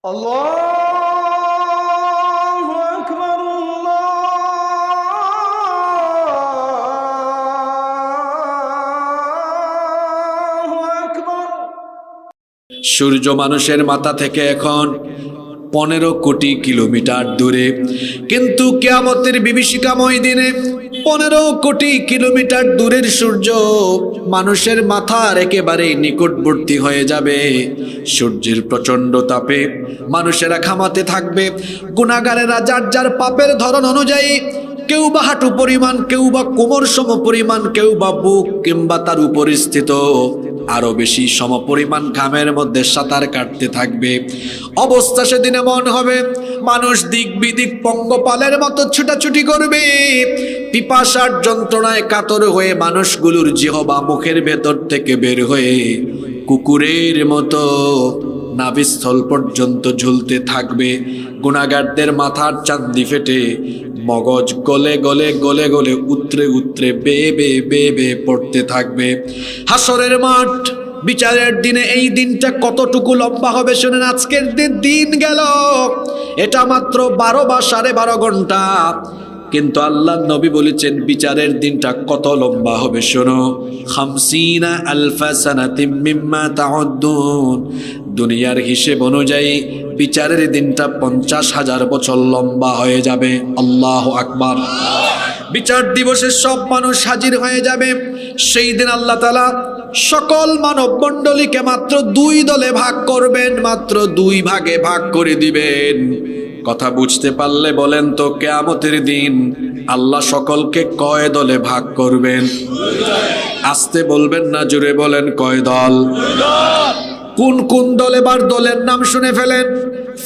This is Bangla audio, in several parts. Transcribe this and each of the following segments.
আল্লাহু আকবার, আল্লাহু আকবার। সূর্য মানুষের মাথা থেকে এখন 15 কোটি কিলোমিটার দূরে, কিন্তু কিয়ামতের বিভীষিকাময় দিনে 15 কোটি কিলোমিটার দূরের সূর্য মানুষের মাথার একেবারে নিকটবর্তী হয়ে যাবে। সূর্যের প্রচন্ড তাপে মানুষেরা ঘামাতে থাকবে। গুনাহগারেরা যার যার পাপের ধরন অনুযায়ী কেউ বা হাঁটু পরিমাণ, কেউ বা কোমর সম পরিমাণ, কেউ বা বুক কিংবা তার উপরিস্থিত আরো বেশি সমপরিমাণ ঘামের মধ্যে সাঁতার কাটতে থাকবে। অবস্থা সেদিন এমন হবে, মানুষ দিক বিদিক পঙ্গপালের মতো ছুটাছুটি করবে। পিপাসার যন্ত্রণায় কাতর হয়ে মানুষগুলোর জিহবা মুখের ভেতর থেকে বের হয়ে কুকুরের মতো নাভিস্থল পর্যন্ত ঝুলতে থাকবে। গুনাহগারদের মাথার চান্দি ফেটে মগজ গলে গলে গলে গলে উতরে উতরে বেয়ে বেয়ে বেয়ে বেয়ে পড়তে থাকবে। হাসরের মাঠ, বিচারের দিনে এই দিনটা কতটুকু লম্বা হবে শুনেন। আজকের দিন গেল, এটা মাত্র 12 বা 12.5 ঘন্টা, কিন্তু আল্লাহ নবী বলেছেন বিচারের দিনটা কত লম্বা হবে শোনো। 50 আলফা সানাতিম মিম্মা তাউদ্দুন। দুনিয়ার হিসেব অনুযায়ী বিচারের দিনটা 50,000 বছর লম্বা হয়ে যাবে। আল্লাহু আকবার। বিচার দিবসে সব মানুষ হাজির হয়ে যাবে। সেই দিন আল্লাহ তাআলা সকল মানব মণ্ডলীকে মাত্র 2 দলে ভাগ করবেন, মাত্র 2 ভাগে ভাগ করে দিবেন। কথা বুঝতে পারলে বলেন তো, কিয়ামতের দিন আল্লাহ সকলকে কয় দলে ভাগ করবেন? আস্তে বলবেন না, জোরে বলেন, কয় দল? কোন কোন দল? এবার দলের নাম শুনে ফেলেন।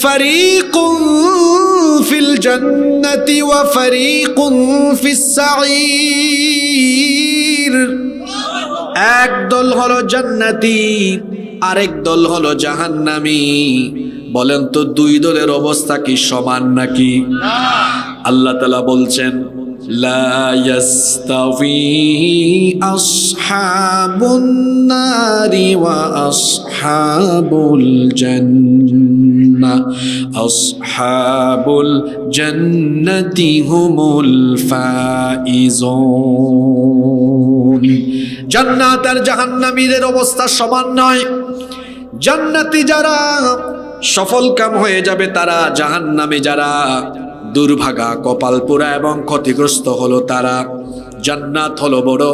ফারিকুন ফিল জান্নাতি ওয়া ফারিকুন ফিস সাঈর। এক দল হলো জান্নাতি, আরেক দল হলো জাহান্নামী। বলেন তো 2 দলের অবস্থা কি সমান নাকি? আল্লাহ তাআলা বলছেন, লা ইয়াস্তাওয়ি আসহাবুন নারি ওয়া আসহাবুল জান্নাহ, আসহাবুল জান্নাতি হুমুল ফাইজুন। জান্নাত আর জাহান্নামীদের অবস্থা সমান নয়। জান্নাতি যারা সফল কাম হয়ে যাবে তারা, জাহান্নামী যারা দুর্ভাগা, কপালপোড়া এবং ক্ষতিগ্রস্ত হলো তারা। জান্নাত হলো বড়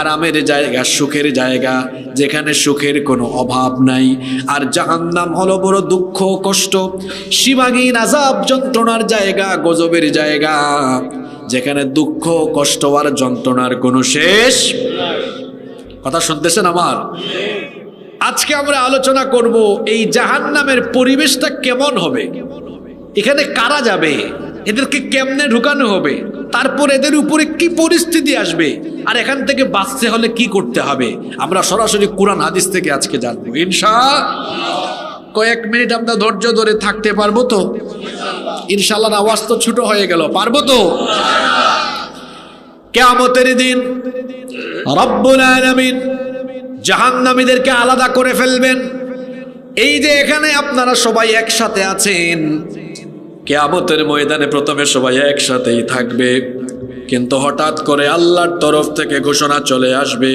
আরামের জায়গা, সুখের জায়গা, যেখানে সুখের কোনো অভাব নাই। আর জাহান্নাম হলো বড় দুঃখ, কষ্ট, সীমাহীন আযাব, যন্ত্রণার জায়গা, গজবের জায়গা, যেখানে দুঃখ, কষ্ট আর যন্ত্রণার কোনো শেষ। কথা শুনতেছেন আমার? আজকে আমরা আলোচনা করব এই জাহান্নামের পরিবেশটা কেমন হবে, এখানে কারা যাবে, এদেরকে কেমনে ঢুকানো হবে, তারপর এদের উপরে কি পরিস্থিতি আসবে, আর এখান থেকে বাঁচতে হলে কি করতে হবে। আমরা সরাসরি কোরআন হাদিস থেকে আজকে জানবো ইনশাআল্লাহ। কয়েক মিনিট আমরা ধৈর্য ধরে থাকতে পারবো তো? ইনশাআল্লাহ। আওয়াজ তো ছোট হয়ে গেল, পারবো তো? কিয়ামতের দিন রব্বুল আলামিন জাহান্নামীদেরকে আলাদা করে ফেলবেন। এই যে এখানে আপনারা সবাই একসাথে আছেন, কিয়ামতের ময়দানে প্রথমে সবাই একসাথেই থাকবে, কিন্তু হঠাৎ করে আল্লাহর তরফ থেকে ঘোষণা চলে আসবে,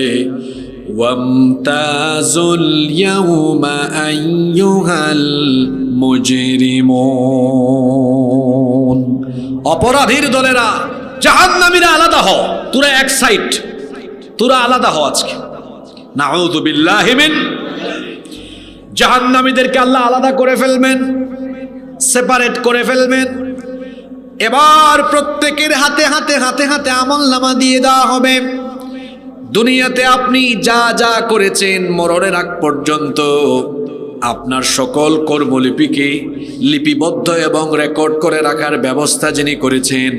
ওয়ামতাজুল ইয়াউমা আইয়ুহাল মুজরিমুন। অপরাধীর দলেরা, জাহান্নামীরা আলাদা হও, তোরা এক সাইড, তোরা আলাদা হও আজকে। নাউযু বিল্লাহি মিন। জাহান্নামীদেরকে আল্লাহ আলাদা করে ফেলবেন, সেপারেট করে ফেলবেন। এবার প্রত্যেকের হাতে হাতে হাতে হাতে আমলনামা দিয়ে দেওয়া হবে। দুনিয়াতে আপনি যা যা করেছেন মরণের আগ পর্যন্ত আপনার সকল কর্মলিপিকে লিপিবদ্ধ এবং রেকর্ড করে রাখার ব্যবস্থা যিনি করেছেন,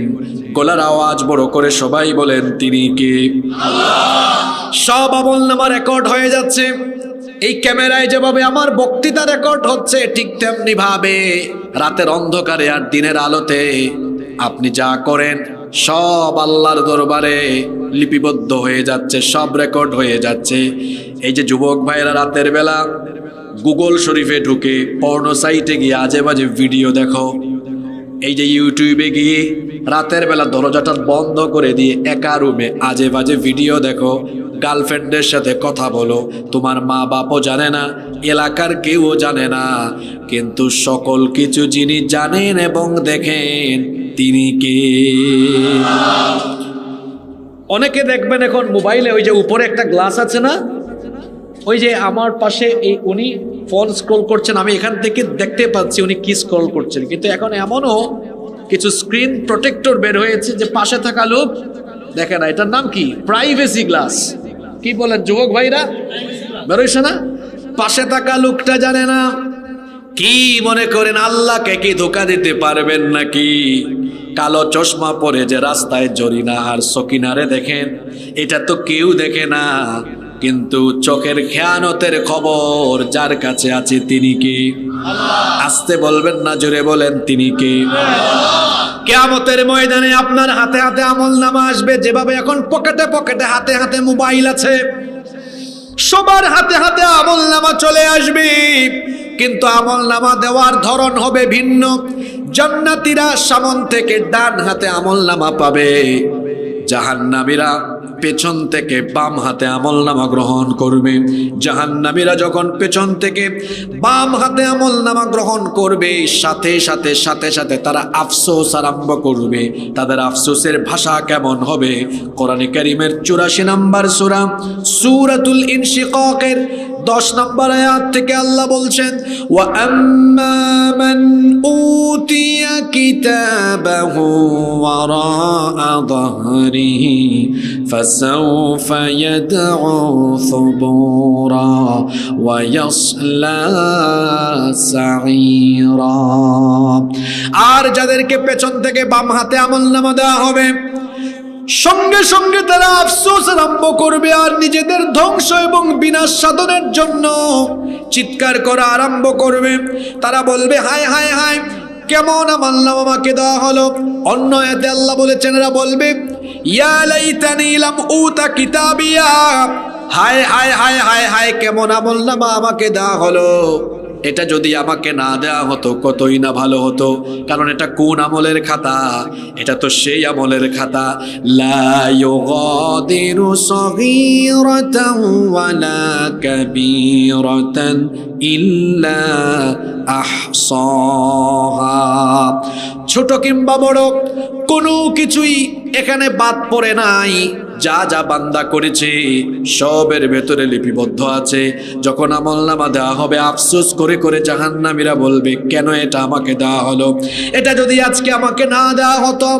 গলার আওয়াজ বড় করে সবাই বলেন, তিনি কে? আল্লাহ। সব আমলনামা রেকর্ড হয়ে যাচ্ছে। এই ক্যামেরায় যেভাবে আমার বক্তৃতা রেকর্ড হচ্ছে, ঠিক তেমনি ভাবে রাতের অন্ধকারে আর দিনের আলোতে আপনি যা করেন সব আল্লাহর দরবারে লিপিবদ্ধ হয়ে যাচ্ছে, সব রেকর্ড হয়ে যাচ্ছে। এই যে যুবক ভাইরা রাতের বেলা গুগল শরীফে ঢুকে পর্ন সাইটে গিয়ে আজে বাজে ভিডিও দেখো, এই যে ইউটিউবে গিয়ে রাতের বেলা দরজাটা বন্ধ করে দিয়ে একা রুমে আজে বাজে ভিডিও দেখো, গার্লফ্রেন্ডের সাথে কথা বলো, তোমার মা বাপও জানে না, এলাকার কেউ জানে না, কিন্তু সকল কিছু যিনি জানেন এবং দেখেন তিনি কে? অনেকে দেখবেন এখন মোবাইলে ওই যে উপরে একটা গ্লাস আছে না, ওই যে আমার পাশে এই উনি ফোন স্ক্রল করছেন, আমি এখান থেকে দেখতে পাচ্ছি উনি কি স্ক্রল করছেন, কিন্তু এখন এমনও কিছু স্ক্রিন প্রোটেক্টর বের হয়েছে যে পাশে থাকা লোক দেখে না। এটার নাম কি? Privacy glass. কি বলেন যুবক ভাইরা, বেরোইছে না? পাশে থাকা লোকটা জানে না। কি মনে করেন আল্লাহকে কি ধোঁকা দিতে পারবেন নাকি? কালো চশমা পরে যে রাস্তায় জরিনা আর সকিনারে দেখেন, এটা তো কেউ দেখে না, কিন্তু চোখের খেয়ানতের খবর যার কাছে আছে তিনি কে? আস্তে বলবেন না, জোরে বলেন তিনি কে? কিয়ামতের ময়দানে আপনার হাতে হাতে আমলনামা আসবে। যেভাবে এখন পকেটে পকেটে হাতে হাতে মোবাইল আছে, সবার হাতে হাতে আমলনামা চলে আসবে, কিন্তু আমলনামা দেওয়ার ধরন হবে ভিন্ন। জান্নাতীরা সামন থেকে ডান হাতে আমলনামা পাবে, জাহান্নামীরা পেছন থেকে বাম হাতে আমলনামা গ্রহণ করবে। জাহান্নামীরা যখন পেছন থেকে বাম হাতে আমলনামা গ্রহণ করবে, সাথে সাথে সাথে সাথে তারা আফসোস আরম্ভ করবে। তাদের আফসোসের ভাষা কেমন হবে? কোরআনে কারীমের 84 নম্বর সূরা সূরাতুল ইনশিকাকের 10 নম্বর আয়াত থেকে আল্লাহ বলছেন, ওয়া আম্মা মান উতিয়া কিতাবাহু ওয়ারাআ যাহরিহি ফাসাউফা ইয়াদউ সুবুরা ওয়া ইয়াসলা সাঈরা। আর যাদেরকে পেছন থেকে বাম হাতে আমলনামা দেওয়া হবে, সঙ্গে সঙ্গে তারা আফসোস আরম্ভ করবে আর নিজেদের ধ্বংস এবং বিনাশ সাধনের জন্য চিৎকার করা আরম্ভ করবে। তারা বলবে, হায় হায় হায়, কেমন আমলনামা আমাকে দেওয়া হলো। অন্য আয়াতে আল্লাহ বলেছেন, এরা বলবে, ইয়া লাইতানি লাম উতা কিতাবিয়া, হায় হায় হায় হায় হায়, কেমন আমলনামা আমাকে দেওয়া হলো। এটা যদি আমাকে না দেওয়া হতো কতই না ভালো হতো, কারণ এটা কোন আমলের খাতা? এটা তো সেই আমলের খাতা। লা ইউগাদিরু সগীরাতান ওয়ালা কাবীরাতান ইল্লা আহসাহা। ছোট কিংবা বড় কোনো কিছুই এখানে বাদ পড়ে নাই। যা যা বান্দা করেছে সবের ভেতরে লিপিবদ্ধ আছে। যখন আমলনামা দেওয়া হবে, আফসোস করে করে জাহান্নামীরা বলবে, কেন এটা আমাকে দেওয়া হলো? এটা যদি আজকে আমাকে না দেওয়া হতো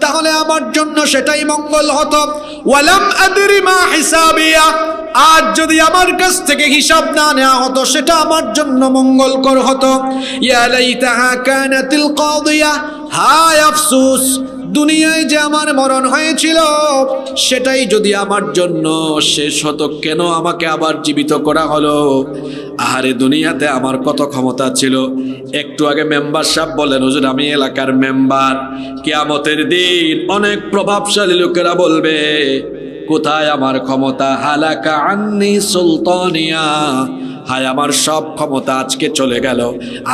তাহলে আমার জন্য সেটাই মঙ্গল হতো। ওয়ালাম আদরি মা হিসাবিয়া, আজ যদি আমার কাছ থেকে হিসাব না নেওয়া হতো সেটা আমার জন্য মঙ্গলকর হতো। ইয়া লাইতাহা কানাতিল কাদিয়া, হায় আফসোস, দুনিয়ায় যে আমার মরণ হয়েছিল সেটাই যদি আমার জন্য শেষ হতো, কেন আমাকে আবার জীবিত করা হলো? আহারে, দুনিয়াতে আমার কত ক্ষমতা ছিল। একটু আগে মেম্বার সাহেব বলেন, হুজুর আমি এলাকার মেম্বার। কিয়ামতের দিন অনেক প্রভাবশালী লোকেরা বলবে, কোথায় আমার ক্ষমতা? হালাকা আন্নি সুলতানিয়া, হায় আমার সব ক্ষমতা আজকে চলে গেল,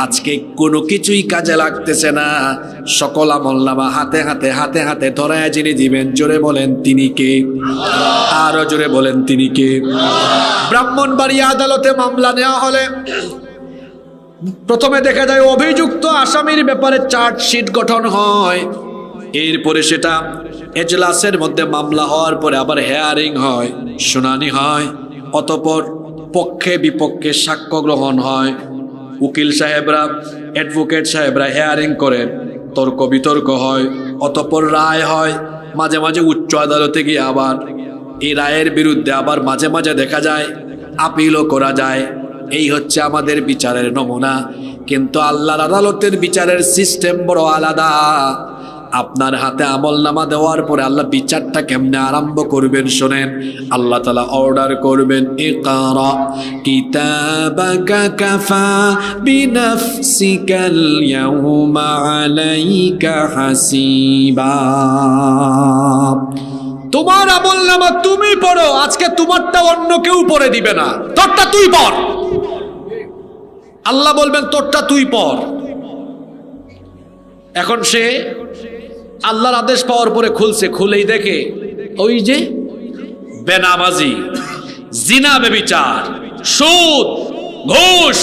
আজকে কোনো কিছুই কাজে লাগতেছে না। সকল আমলনামা হাতে হাতে হাতে হাতে ধরায় যিনি দিবেন, জোরে বলেন তিনি কে? আরো জোরে বলেন তিনি কে? ব্রাহ্মণবাড়িয়া আদালতে মামলা নেওয়া হলে প্রথমে দেখা যায় অভিযুক্ত আসামির ব্যাপারে চার্জশিট গঠন হয়, এরপরে সেটা এজলাসের মধ্যে মামলা হওয়ার পরে আবার হেয়ারিং হয়, শুনানি হয়, অতঃপর পক্ষে বিপক্ষে সাক্ষ্য গ্রহণ হয়। উকিল সাহেবরা, অ্যাডভোকেট সাহেবরা হেয়ারিং করেন, তর্ক বিতর্ক হয়, অতঃপর রায় হয়। মাঝে মাঝে উচ্চ আদালতে গিয়ে আবার এই রায়ের বিরুদ্ধে আবার মাঝে মাঝে দেখা যায় আপিলও করা যায়। এই হচ্ছে আমাদের বিচারের নমুনা। কিন্তু আল্লাহর আদালতের বিচারের সিস্টেম বড় আলাদা। আপনার হাতে আমলনামা দেওয়ার পরে আল্লাহ বিচারটা কেমনে আরম্ভ করবেন শোনেন। আল্লাহ তাআলা অর্ডার করবেন, ইকরা কিতাবাকা কাফা বিনাফসিকাল ইয়াউমা আলাইকা হাসিবা। তোমার আমলনামা তুমি পড়ো, আজকে তোমারটা অন্য কেউ পড়ে দিবে না, তোরটা তুই পড়। আল্লাহ বলবেন তোরটা তুই পড়। এখন সে আল্লাহর আদেশ পাওয়ার পরে খুলছে, খুলেই দেখে ওই যে বেনামাজি, জিনা, ব্যভিচার, সুদ, ঘুষ,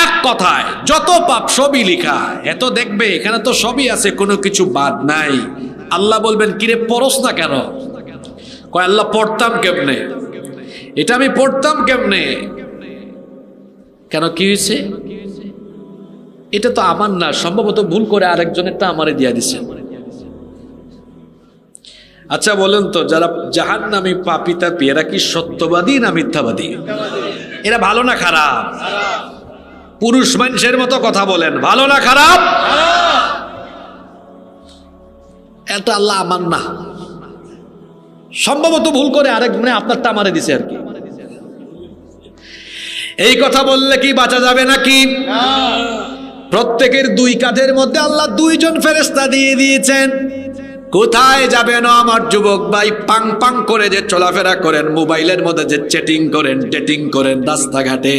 এক কথায় যত পাপ সবই লেখা। এত দেখবে এখানে তো সবই আছে, কোনো কিছু বাদ নাই। আল্লাহ বলবেন কিরে পড়স না কেন? কয় আল্লাহ পড়তাম কেমনে, এটা আমি পড়তাম কেমনে। কেন, কি হয়েছে? এটা তো আমার না, সম্ভবত ভুল করে আরেকজনেরটা আমারে দিয়া দিছে। আচ্ছা বলেন তো, যারা জাহান্নামী পাপী তাপী এরা কি সত্যবাদী না মিথ্যাবাদী? এরা ভালো না খারাপ? পুরুষ মানুষের মতো কথা বলেন, ভালো না খারাপ? এটা আল্লাহ আমার না, সম্ভবত ভুল করে আরেক মানে আপনারটা আমারে দিছে আর কি। এই কথা বললে কি বাঁচা যাবে নাকি? প্রত্যেকের দুই কাঁধের মধ্যে আল্লাহ দুইজন ফেরেশতা দিয়ে দিয়েছেন। কোথায় যাবেন আমার যুবক ভাই? পাং পাং করে যে চলাফেরা করেন, মোবাইলের মধ্যে যে চ্যাটিং করেন, ডেটিং করেন রাস্তাঘাটে,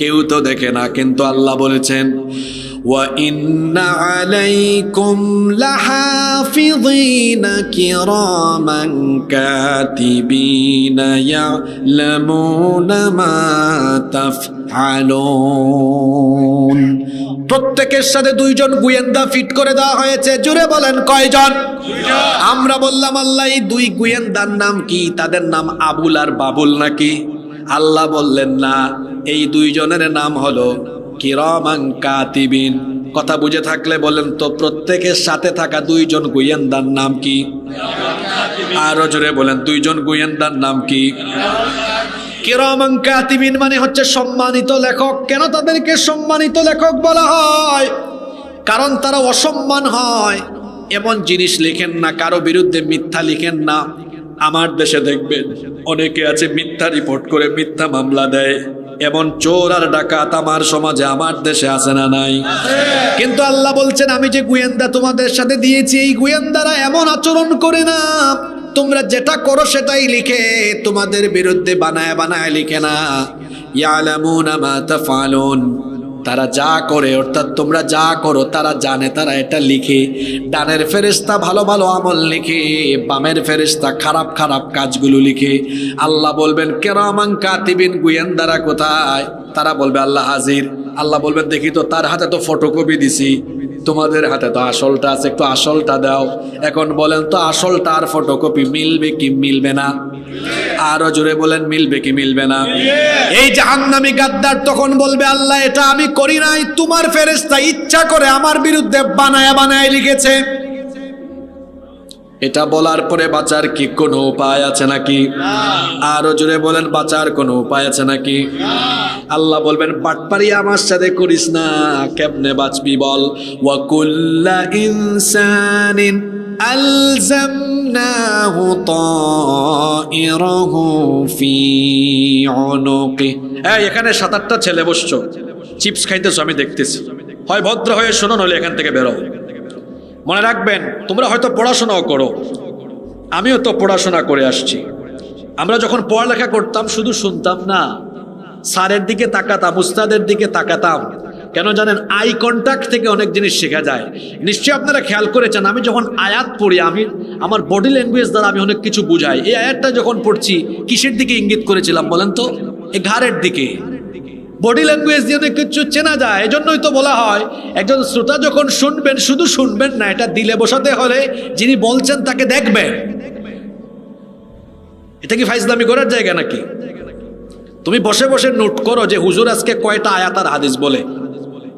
কেউ তো দেখে না, কিন্তু আল্লাহ বলেছেন ওয়া ইন্না আলাইকুম লাহাফিযিনা কিরামান কাতিবিনা ইয়ালামুনা মা তাফআলুন। প্রত্যেকের সাথে দুইজন গোয়েন্দা ফিট করে দেওয়া হয়েছে। জুড়ে বলেন কয়জন? আমরা বললাম আল্লাহ এই দুই গোয়েন্দার নাম কি? তাদের নাম আবুল আর বাবুল নাকি? আল্লাহ বললেন না, এই দুইজনের নাম হলো কিরামান কাতিবিন। কথা বুঝে থাকলে বলেন তো, প্রত্যেকের সাথে থাকা দুইজন গোয়েন্দার নাম কি? আরো জোরে বলেন, দুইজন গোয়েন্দার নাম কি? কিরামান কাতিবিন মানে হচ্ছে সম্মানিত লেখক। কেন তাদেরকে সম্মানিত লেখক বলা হয়? কারণ তারা অসম্মান হয় এমন জিনিস লিখেন না, কারো বিরুদ্ধে মিথ্যা লিখেন না। আমার দেশে দেখবেন অনেকে আছে মিথ্যা রিপোর্ট করে মিথ্যা মামলা দেয়, এমন চোর আর ডাকাত আমার সমাজে, আমার দেশে আছে না নাই? কিন্তু আল্লাহ বলছেন আমি যে গোয়েন্দা তোমাদের সাথে দিয়েছি, এই গোয়েন্দারা এমন আচরণ করে না। তোমরা যেটা করো সেটাই লিখে, তোমাদের বিরুদ্ধে বানায় বানায় লিখে না। ইয়ালামুনা মা তাফআলুন, তারা যা করে অর্থাৎ তোমরা যা করো তারা জানে, তারা এটা লিখে। ডানের ফেরেশতা ভালো ভালো আমল লিখে, বামের ফেরেশতা খারাপ খারাপ কাজগুলো লিখে। আল্লাহ বলবেন কিরামান কাতিবিন, গোয়েন্দারা কোথায়? তারা বলবে আল্লাহ হাজির। আল্লাহ বলবেন দেখি তো, তার হাতে তো ফটোকপি দিছি, তোমাদের হাতে তো আসলটা আছে, একটু আসলটা দাও। এখন বলেন তো আসলটা আর ফটোকপি মিলবে কি মিলবে না? আরো জোরে বলেন, মিলবে কি মিলবে না? এই জাহান্নামী গাদ্দার তখন বলবে আল্লাহ এটা আমি করি নাই, তোমার ফেরেশতা ইচ্ছা করে আমার বিরুদ্ধে বানায়া বানায় লিখেছে। এটা বলার পরে বাঁচার কি কোনো উপায় আছে নাকি? আরো জোরে বলেন, বাঁচার কোনো উপায় আছে নাকি? আল্লাহ বলবেন বাটপারি আমার সাথে করিস না। কেমনে বাঁচবি বল? ওয়া কুল্লা ইনসানিন আলজামনাহু তাইরাহু ফি উনুকি। এখানে 7-8টা ছেলে বসছো, চিপস খাইতেছো, আমি দেখতেছি। হয় ভদ্র হয়ে শোনো, নইলে এখান থেকে বেরো। মনে রাখবেন তোমরা হয়তো পড়াশোনাও করো, আমিও তো পড়াশোনা করে আসছি। আমরা যখন পড়ালেখা করতাম শুধু শুনতাম না, স্যারের দিকে তাকাতাম, উস্তাদের দিকে তাকাতাম। কেন জানেন? আই কন্ট্যাক্ট থেকে অনেক জিনিস শেখা যায়। নিশ্চয়ই আপনারা খেয়াল করেছেন, আমি যখন আয়াত পড়ি, আমি আমার বডি ল্যাঙ্গুয়েজ দ্বারা আমি অনেক কিছু বুঝাই। এই আয়াতটা যখন পড়ছি কিসের দিকে ইঙ্গিত করেছিলাম বলেন তো? এই ঘাড়ের দিকে। বডি ল্যাঙ্গুয়েজ দিয়ে অনেক কিছু চেনা যায়। এজন্যই তো বলা হয় একজন শ্রোতা যখন শুনবেন শুধু শুনবেন না, এটা দিলে বসাতে হলে যিনি বলছেন তাকে দেখবেন। এটা কি ফাইজলামি করার জায়গা নাকি? তুমি বসে বসে নোট করো যে হুজুর আজকে কয়টা আয়াত আর হাদিস বলে,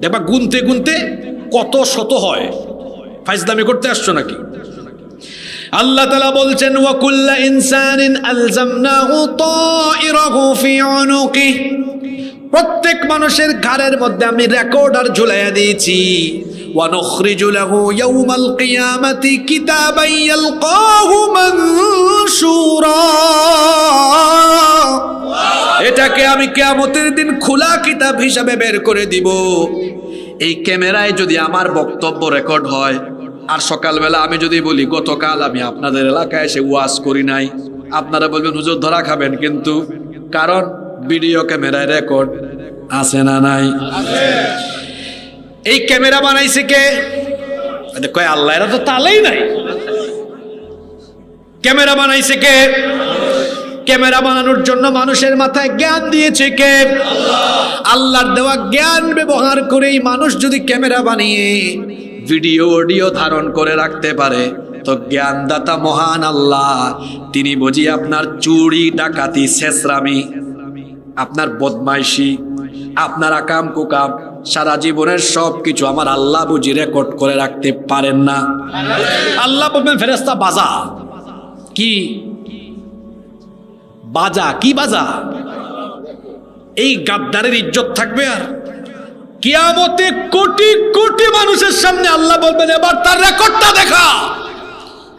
দেখবা গুনতে গুনতে কত শত হয়। ফাইজলামি করতে আসছো নাকি? আল্লাহ তাআলা বলছেন ওয়া কুল্লা ইনসানিন আলজামনাহু তাইরাহু ফি উনুকি, প্রত্যেক মানুষের ঘাড়ের মধ্যে আমি রেকর্ডার ঝুলাইয়া দিয়েছি। ওয়া নুখরিজু লাহু ইয়াওমাল কিয়ামাতি কিতাবান ইয়ালকাহু মানশুরা, এটাকে আমি কিয়ামতের দিন খোলা কিতাব হিসাবে বের করে দিব। এই ক্যামেরায় যদি আমার বক্তব্য রেকর্ড হয়, আর সকালবেলা আমি যদি বলি গতকাল আমি আপনাদের এলাকায় এসে ওয়াজ করি নাই, আপনারা বলবেন হুজুর ধরা খাবেন, কিন্তু কারণ ভিডিও ক্যামেরায় রেকর্ড। আছে না নাই? এই ক্যামেরা বানাইছে কে? কয় আল্লাহ, এরা তো তালেই নাই। ক্যামেরা বানাইছে কে? ক্যামেরা বানানোর জন্য মানুষের মাথায় জ্ঞান দিয়েছে কে? আল্লাহর দেওয়া জ্ঞান ব্যবহার করেই মানুষ যদি ক্যামেরা বানিয়ে ভিডিও অডিও ধারণ করে রাখতে পারে, তো জ্ঞানদাতা মহান আল্লাহ তিনি বুঝি আপনার চুরি, ডাকাতি, ছেঁচড়ামি, আপনার বদমাইশি, আপনার আকাম কুকাম, সারা জীবনের সবকিছু আমার আল্লাহ বুঝি রেকর্ড করে রাখতে পারেন না? আল্লাহ বলবেন ফেরেশতা বাজা। কি বাজা? কি বাজা? এই গাদ্দারের ইজ্জত থাকবে? আর কিয়ামতে কোটি কোটি মানুষের সামনে আল্লাহ বলবেন এবার তার রেকর্ডটা দেখা।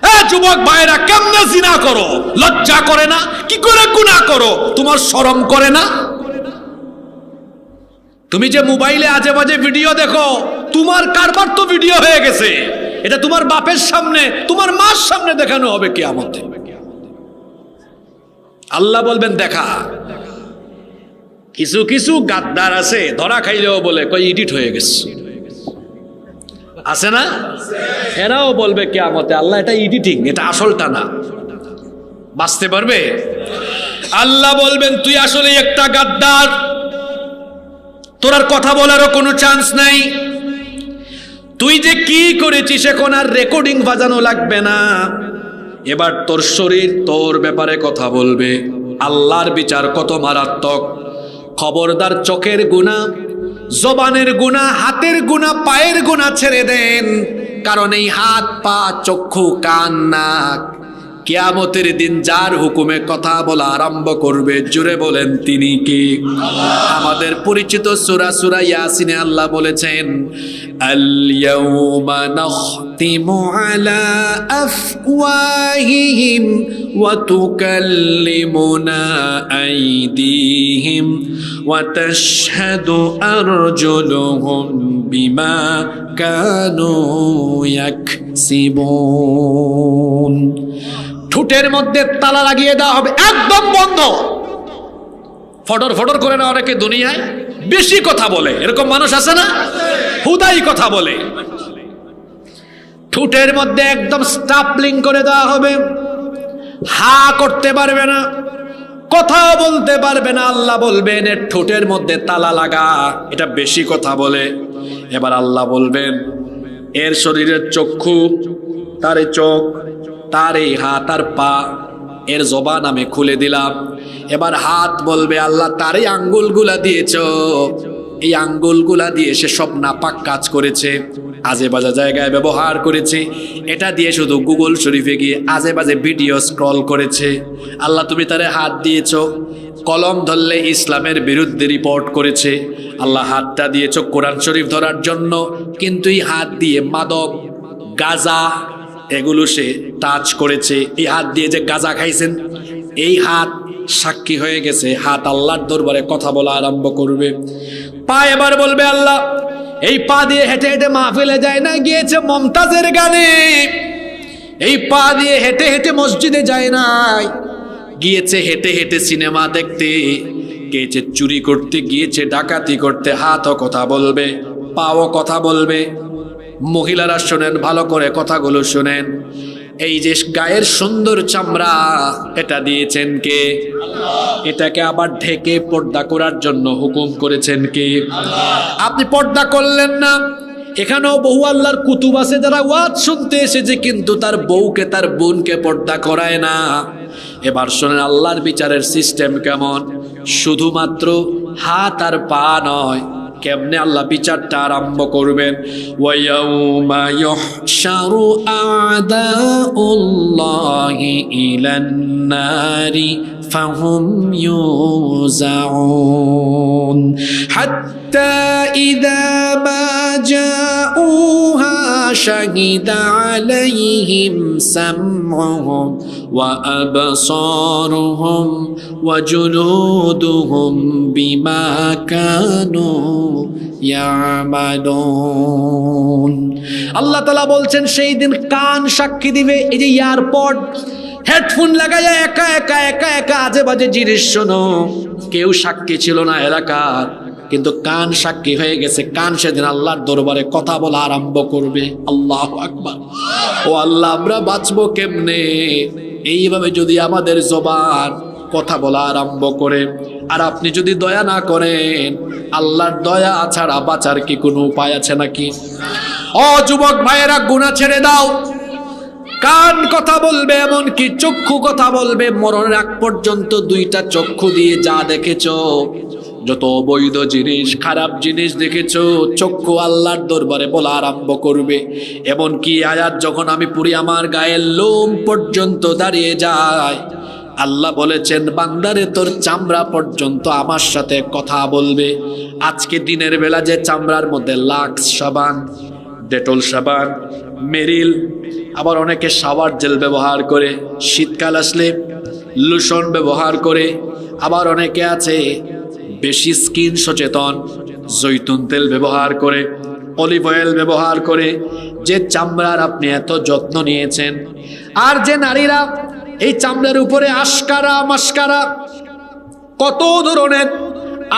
হ্যাঁ যুবক ভাইরা, কেমনে জিনা করো? লজ্জা করে না? কি করে গুনাহ করো? তোমার শরম করে না? তুমি যে মোবাইলে আজে বাজে ভিডিও দেখো, তোমার কারবার তো ভিডিও হয়ে গেছে। এটা তোমার বাপের সামনে, তোমার মার সামনে দেখানো হবে কিয়ামতে। আল্লাহ বলবেন দেখা। কিছু কিছু গাদ্দার আছে, ধরা খাইলেও বলে কই এডিট হয়ে গেছে, আছে না? এরাও বলবে কিয়ামতে আল্লাহ এটা এডিটিং, এটা আসলটা না। বাঁচতে পারবে? আল্লাহ বলবেন তুই আসলে একটা গাদ্দার, তোর আর কথা বলারও কোনো চান্স নাই। তুই যে কি করেছিস এখন আর রেকর্ডিং বাজানো লাগবে না, এবার তোর শরীর তোর ব্যাপারে কথা বলবে। আল্লাহর বিচার কত মারাত্মক! খবরদার চোখের গুনাহ, জবানের গুনাহ, হাতের গুনাহ, পায়ের গুনাহ ছেড়ে দেন, কারণ এই হাত, পা, চক্ষু, কান, নাক কিয়ামতের দিন যার হুকুমে কথা বলা আরম্ভ করবে, জুড়ে বলেন তিনি কে? আমাদের পরিচিত সূরা ইয়াসিনে আল্লাহ বলেছেন আল ইয়াউমা নাখতিমু আলা আফওয়াহিহিম ওয়া তুকাল্লিমুনা আইদিহিম ওয়া তাশহাদু আরজুলুহুম বিমা কানু ইয়াকসিবুন। ঠোঁটের মধ্যে তালা লাগিয়ে দেওয়া হবে, একদম বন্ধ। ফটর ফটর করে না অনেকে দুনিয়ায় বেশি কথা বলে, এরকম মানুষ আছে না? হুদাই কথা বলে। ঠোঁটের মধ্যে একদম স্টাপলিং করে দেওয়া হবে, হা করতে পারবে না, কথাও বলতে পারবে না। আল্লাহ বলবেন এর ঠোঁটের মধ্যে তালা লাগা, এটা বেশি কথা বলে। এবার আল্লাহ বলবেন এর শরীরের চক্ষু, তার চোখ, তার এই হাত আর পা, এর জবান আমি খুলে দিলাম। এবার হাত বলবে আল্লাহ তার এই আঙ্গুলগুলা দিয়েছ, এই আঙ্গুলগুলা দিয়ে সে সব নাপাক কাজ করেছে, আজে বাজে জায়গায় ব্যবহার করেছে, এটা দিয়ে শুধু গুগল শরীফে গিয়ে আজে বাজে ভিডিও স্ক্রল করেছে। আল্লাহ তুমি তারে হাত দিয়েছ, কলম ধরলে ইসলামের বিরুদ্ধে রিপোর্ট করেছে। আল্লাহ হাতটা দিয়েছ কোরআন শরীফ ধরার জন্য, কিন্তু এই হাত দিয়ে মাদক, গাঁজা এগুলো সে টাচ করেছে। এই হাত দিয়ে যে গাঁজা খাইছেন, এই হাত সাক্ষী হয়ে গেছে। হাত আল্লাহর দরবারে কথা বলা আরম্ভ করবে। পা এবার বলবে আল্লাহ এই পা দিয়ে হেঁটে হেঁটে মাহফিলে যায় না, গিয়েছে মমতাজের গানে। এই পা দিয়ে হেঁটে হেঁটে মসজিদে যায় নাই, গিয়েছে হেঁটে হেঁটে সিনেমা দেখতে, গিয়েছে চুরি করতে, গিয়েছে ডাকাতি করতে। হাতও কথা বলবে, পাও কথা বলবে। মহিলারা শোনেন ভালো করে, কথাগুলো শোনেন। এই যে গায়ের সুন্দর চামড়া, এটা দিয়েছেন কে? এটাকে আবার ঢেকে পর্দা করার জন্য হুকুম করেছেন কে? আপনি পর্দা করলেন না। এখানেও বহু আল্লাহর কুতুব আছে যারা ওয়াজ শুনতে এসেছে, কিন্তু তার বউকে, তার বোনকে পর্দা করায় না। এবার শোনেন আল্লাহর বিচারের সিস্টেম কেমন। শুধুমাত্র হাত আর পা নয়, কেমনে আল্লাহ বিচারটা আরম্ভ করবেন। ওয়ায়াউমা ইউহশারু আ'দাউল্লাহি ইলান নারি ফাহুম ইউজাউন হাত্তা ইযা মা জাউহা শাহিদা আলাইহিম সামউহুম ওয়া আবসারুহুম ওয়া জুলুদুহুম বিমা কানু ইয়ামালুন। আল্লাহ তাআলা বলছেন সেই দিন কান সাক্ষী দিবে। এই যে ইয়ারপড, হেডফোন লাগাইয়া একা একা একা একা আজে বাজে জিনিস শোনো, কেউ সাক্ষী ছিল না এলাকার। কিন্তু কান সাক্ষী হয়ে গেছে, কান সেদিন আল্লাহর দরবারে কথা বলা আরম্ভ করবে। আল্লাহু আকবার। ও আল্লাহ, আমরা বাঁচবো কেমনে? এইভাবে যদি আমাদের জবান কথা বলা আরম্ভ করে, আর আপনি যদি দয়া না করেন, আল্লাহর দয়া ছাড়া বাঁচার কি কোনো উপায় আছে নাকি? ও যুবক ভাইয়েরা, গুনাহ ছেড়ে দাও। কান কথা বলবে, এমনকি চক্ষু কথা বলবে। মরণের আগ পর্যন্ত দুইটা চক্ষু দিয়ে যা দেখেছো, যত অবৈধ জিনিস, খারাপ জিনিস দেখেছো, চক্ষু আল্লাহর দরবারে বলা আরম্ভ করবে। এমনকি আয়াত যখন আমি পড়ি, আমার গায়ের লোম পর্যন্ত দাঁড়িয়ে যায়। আল্লাহ বলেছেন, বান্দারে তোর চামড়া পর্যন্ত আমার সাথে কথা বলবে। আজকে দিনের বেলা যে চামড়ার মধ্যে লাক্স সাবান, ডেটল সাবান, মেরিল, আবার অনেকে শাওয়ার জেল ব্যবহার করে, শীতকাল আসলে লোশন ব্যবহার করে, আবার অনেকে আছে বেশি স্কিন সচেতন, জৈতুন তেল ব্যবহার করে, অলিভ অয়েল ব্যবহার করে। যে চামড়ার আপনি এত যত্ন নিয়েছেন, আর যে নারীরা এই চামড়ার উপরে আশকারা মাস্কারা কত ধরনের